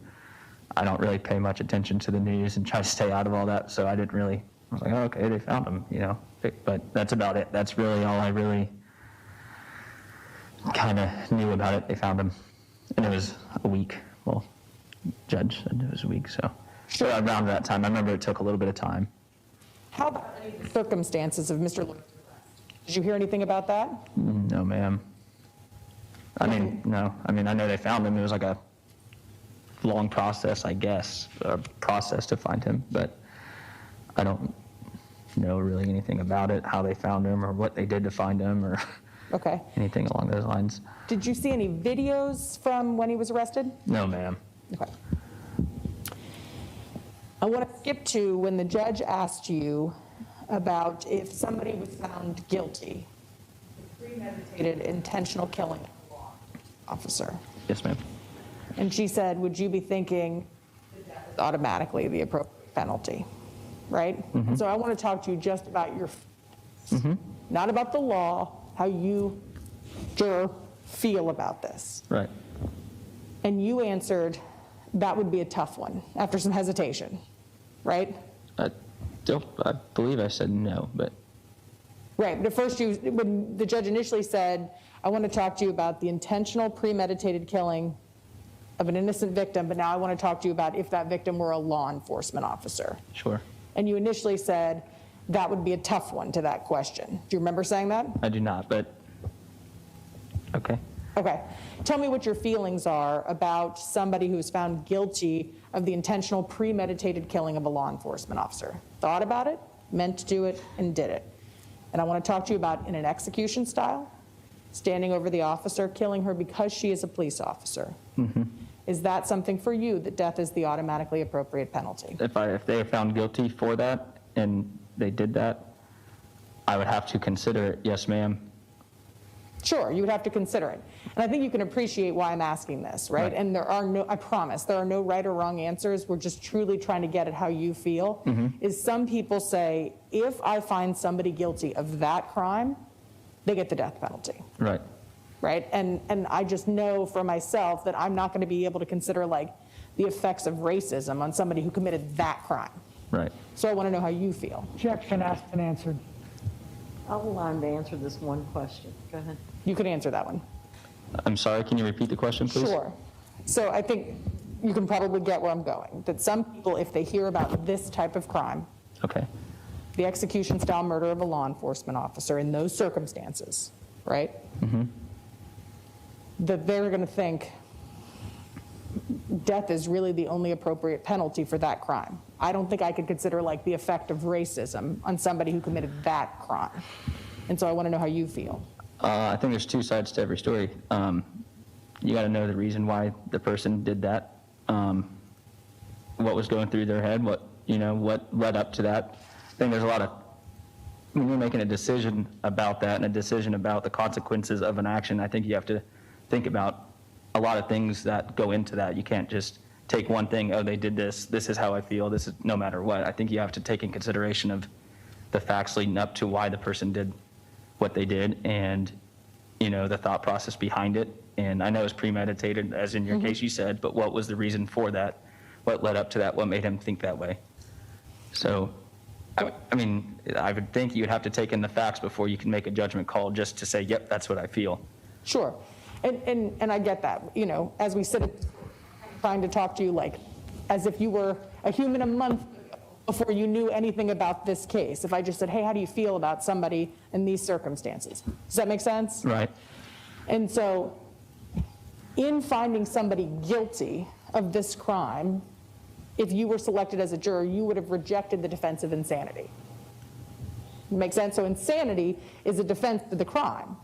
I don't really pay much attention to the news and try to stay out of all that, so I was like, oh, okay, they found him, but that's about it. That's really all I really kind of knew about it. They found him, and it was a week. Well, judge said it was a week, so around that time, I remember it took a little bit of time. How about any of the circumstances of Mr. Loyd's arrest? Did you hear anything about that? No, ma'am. No. I know they found him. It was like a long process, I guess, process to find him, but I don't know really anything about it, how they found him or what they did to find him or Okay. anything along those lines. Did you see any videos from when he was arrested? No, ma'am. Okay. I want to skip to when the judge asked you about if somebody was found guilty of premeditated intentional killing of a law officer. Yes, ma'am. And she said, would you be thinking that that is automatically the appropriate penalty, right? Mm-hmm. So I want to talk to you just about your, not about the law, how you, juror, feel about this. Right. And you answered, that would be a tough one, after some hesitation, right? I believe I said no, but Right, but at first when the judge initially said, I want to talk to you about the intentional premeditated killing of an innocent victim, but now I want to talk to you about if that victim were a law enforcement officer. sure. And you initially said that would be a tough one to that question. Do you remember saying that? I do not, but okay. Okay. Tell me what your feelings are about somebody who's found guilty of the intentional premeditated killing of a law enforcement officer. Thought about it, meant to do it, and did it. And I want to talk to you about in an execution style, standing over the officer, killing her because she is a police officer. Mm-hmm. Is that something for you, that death is the automatically appropriate penalty? If they are found guilty for that and they did that, I would have to consider it, yes, ma'am. Sure, you would have to consider it. And I think you can appreciate why I'm asking this, right? And there are no, I promise, there are no right or wrong answers. We're just truly trying to get at how you feel. Is some people say, if I find somebody guilty of that crime, they get the death penalty. Right. Right? And I just know for myself that I'm not going to be able to consider like the effects of racism on somebody who committed that crime. Right. So I want to know how you feel. Objection asked and answered. I'll allow him to answer this one question. Go ahead. You could answer that one. I'm sorry, can you repeat the question, please? Sure. So I think you can probably get where I'm going. That some people, if they hear about this type of crime, Okay. the execution style murder of a law enforcement officer in those circumstances, right? That they're going to think death is really the only appropriate penalty for that crime. I don't think I could consider like the effect of racism on somebody who committed that crime. And so I want to know how you feel. I think there's two sides to every story. You got to know the reason why the person did that, what was going through their head, what led up to that. I think there's a lot of, when you're making a decision about that and a decision about the consequences of an action, I think you have to think about a lot of things that go into that. You can't just take one thing, oh, they did this, this is how I feel, this is no matter what. I think you have to take in consideration of the facts leading up to why the person did what they did and, the thought process behind it. And I know it's premeditated, as in your case you said, but what was the reason for that? What led up to that? What made him think that way? So, I would think you would have to take in the facts before you can make a judgment call just to say, yep, that's what I feel. Sure. And I get that. As we sit trying to talk to you like as if you were a human a month before you knew anything about this case. If I just said, hey, how do you feel about somebody in these circumstances? Does that make sense? Right. And so in finding somebody guilty of this crime, if you were selected as a juror, you would have rejected the defense of insanity. Make sense? So insanity is a defense to the crime.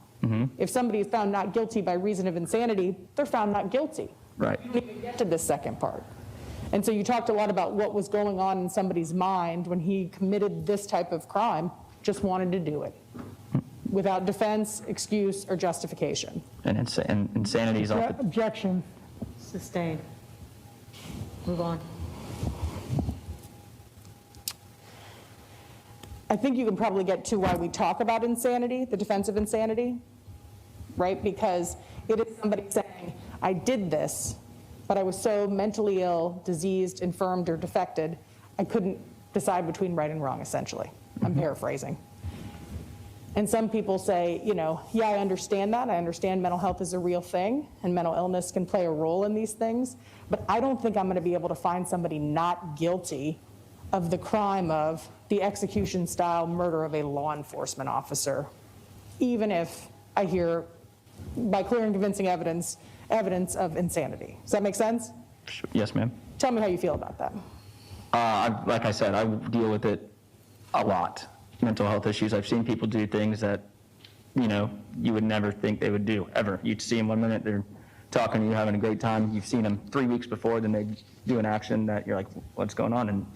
If somebody is found not guilty by reason of insanity, they're found not guilty. Right. You don't even get to this second part. And so you talked a lot about what was going on in somebody's mind when he committed this type of crime, just wanted to do it without defense, excuse, or justification. And insanity is often, Objection. Sustained. Move on. I think you can probably get to why we talk about insanity, the defense of insanity, right? Because it is somebody saying, I did this, but I was so mentally ill, diseased, infirmed, or defected, I couldn't decide between right and wrong, essentially. I'm paraphrasing. And some people say, you know, yeah, I understand that. I understand mental health is a real thing, and mental illness can play a role in these things, but I don't think I'm going to be able to find somebody not guilty of the crime of the execution-style murder of a law enforcement officer, even if I hear, by clear and convincing evidence of insanity. Does that make sense? yes, ma'am. Tell me how you feel about that. Like I said, I deal with it a lot. Mental health issues. I've seen people do things that, you know, you would never think they would do, ever. You'd see them 1 minute, they're talking to you, having a great time. You've seen them 3 weeks before, then they do an action that you're like, what's going on? And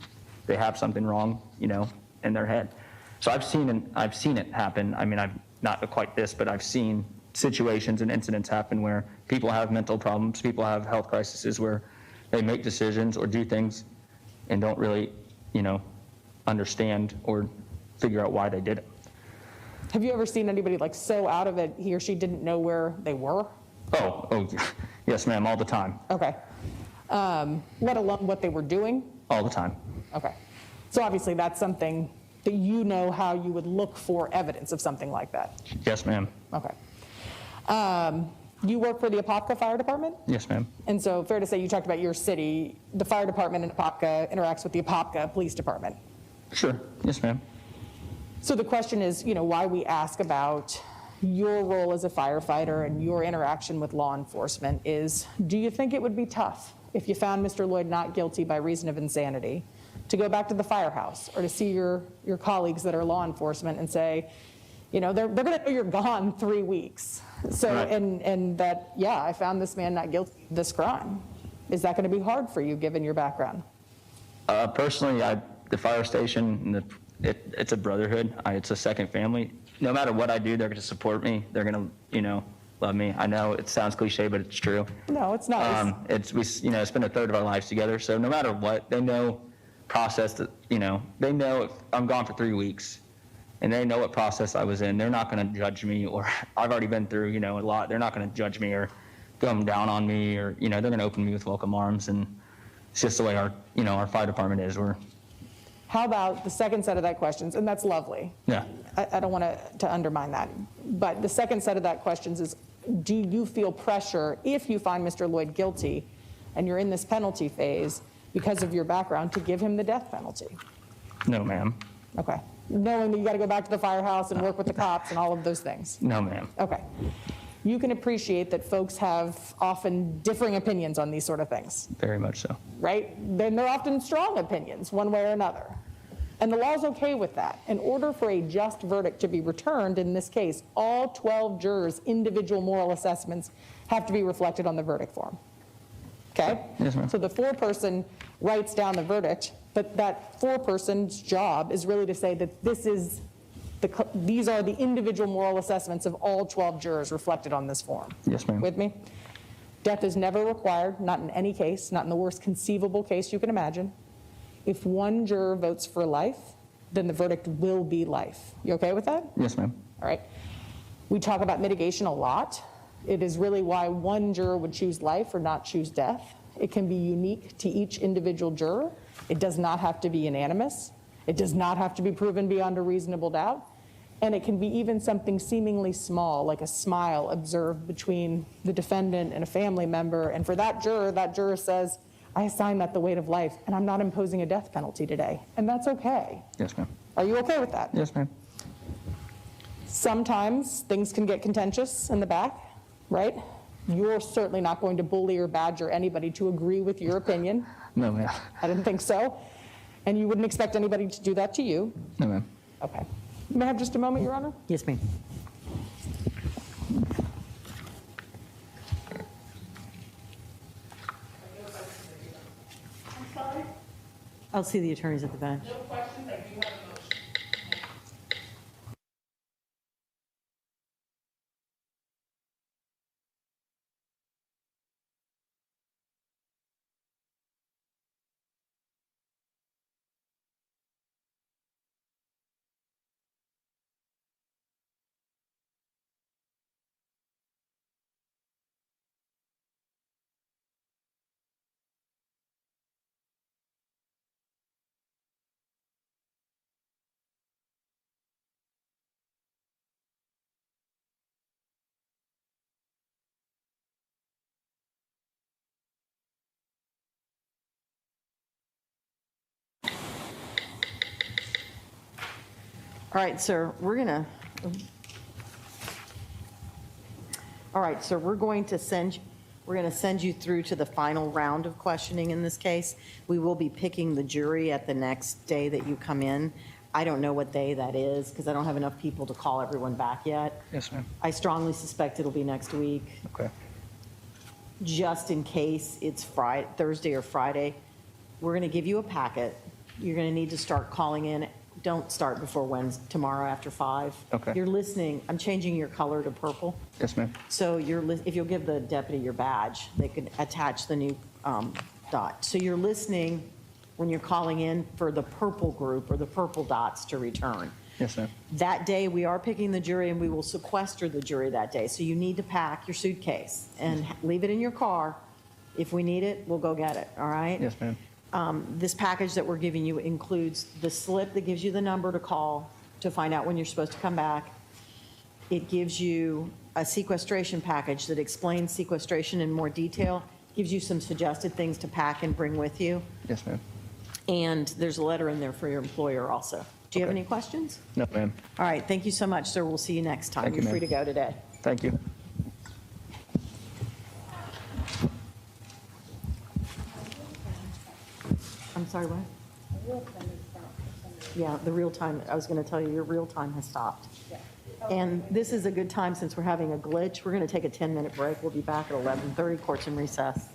they have something wrong, you know, in their head. So I've seen it happen. I mean, I've not quite this, but I've seen situations and incidents happen where people have mental problems, people have health crises where they make decisions or do things and don't really, you know, understand or figure out why they did it. Have you ever seen anybody like so out of it he or she didn't know where they were? Oh, yes, ma'am, all the time. Okay. Let alone what they were doing? All the time. Okay. So obviously that's something that you know how you would look for evidence of something like that. Yes, ma'am. Okay. You work for the Apopka Fire Department? Yes, ma'am. And so fair to say you talked about your city. The fire department in Apopka interacts with the Apopka Police Department. Sure. Yes, ma'am. So the question is, you know, why we ask about your role as a firefighter and your interaction with law enforcement is, do you think it would be tough if you found Mr. Loyd not guilty by reason of insanity to go back to the firehouse or to see your colleagues that are law enforcement and say, you know, they're going to know you're gone 3 weeks. So, Right. and that, yeah, I found this man not guilty of this crime. Is that going to be hard for you given your background? Personally, the fire station, it's a brotherhood. It's a second family. No matter what I do, they're going to support me. They're going to, you know, love me. I know it sounds cliche, but it's true. No, it's not. We spend a third of our lives together. So no matter what, they know process that, you know, they know if I'm gone for 3 weeks and they know what process I was in. They're not going to judge me, or I've already been through, you know, a lot. They're not going to judge me or come down on me, or, you know, they're going to open me with welcome arms. And it's just the way our fire department is. How about the second set of that questions? And that's lovely. Yeah. I don't want to undermine that. But the second set of that questions is, do you feel pressure if you find Mr. Loyd guilty and you're in this penalty phase because of your background to give him the death penalty? No, ma'am. Okay. Knowing that you got to go back to the firehouse and work with the cops and all of those things? No, ma'am. Okay. You can appreciate that folks have often differing opinions on these sort of things. Very much so. Right? Then they're often strong opinions, one way or another. And the law's okay with that. In order for a just verdict to be returned, in this case, all 12 jurors' individual moral assessments have to be reflected on the verdict form. Okay? Yes, ma'am. So the foreperson writes down the verdict, but that foreperson's job is really to say that these are the individual moral assessments of all 12 jurors reflected on this form. Yes, ma'am. With me? Death is never required, not in any case, not in the worst conceivable case you can imagine. If one juror votes for life, then the verdict will be life. You okay with that? Yes, ma'am. All right. We talk about mitigation a lot. It is really why one juror would choose life or not choose death. It can be unique to each individual juror. It does not have to be unanimous. It does not have to be proven beyond a reasonable doubt. And it can be even something seemingly small, like a smile observed between the defendant and a family member. And for that juror says, I assign that the weight of life, and I'm not imposing a death penalty today. And that's okay. Yes, ma'am. Are you okay with that? Yes, ma'am. Sometimes things can get contentious in the back, right? You're certainly not going to bully or badger anybody to agree with your opinion. No, ma'am. I didn't think so. And you wouldn't expect anybody to do that to you. No, ma'am. Okay. May I have just a moment, Your Honor? Yes, ma'am. I'll see the attorneys at the bench. All right, sir, we're going to send you through to the final round of questioning in this case. We will be picking the jury at the next day that you come in. I don't know what day that is because I don't have enough people to call everyone back yet. Yes, ma'am. I strongly suspect it'll be next week. Okay. Just in case it's Thursday or Friday, we're going to give you a packet. You're going to need to start calling in. Don't start before Wednesday, tomorrow after 5. Okay. You're listening. I'm changing your color to purple. Yes, ma'am. So if you'll give the deputy your badge, they could attach the new dot. So you're listening when you're calling in for the purple group or the purple dots to return. Yes, ma'am. That day, we are picking the jury, and we will sequester the jury that day. So you need to pack your suitcase and leave it in your car. If we need it, we'll go get it, all right? Yes, ma'am. This package that we're giving you includes the slip that gives you the number to call to find out when you're supposed to come back. It gives you a sequestration package that explains sequestration in more detail, gives you some suggested things to pack and bring with you. Yes, ma'am. And there's a letter in there for your employer also. Do you have Okay. any questions? No, ma'am. All right, thank you so much, sir. We'll see you next time. Thank you, You're free to ma'am. go today. Thank you. I'm sorry, what? Yeah, the real time, I was going to tell you, your real time has stopped. And this is a good time, since we're having a glitch, we're going to take a 10-minute break. We'll be back at 11:30, court's in recess.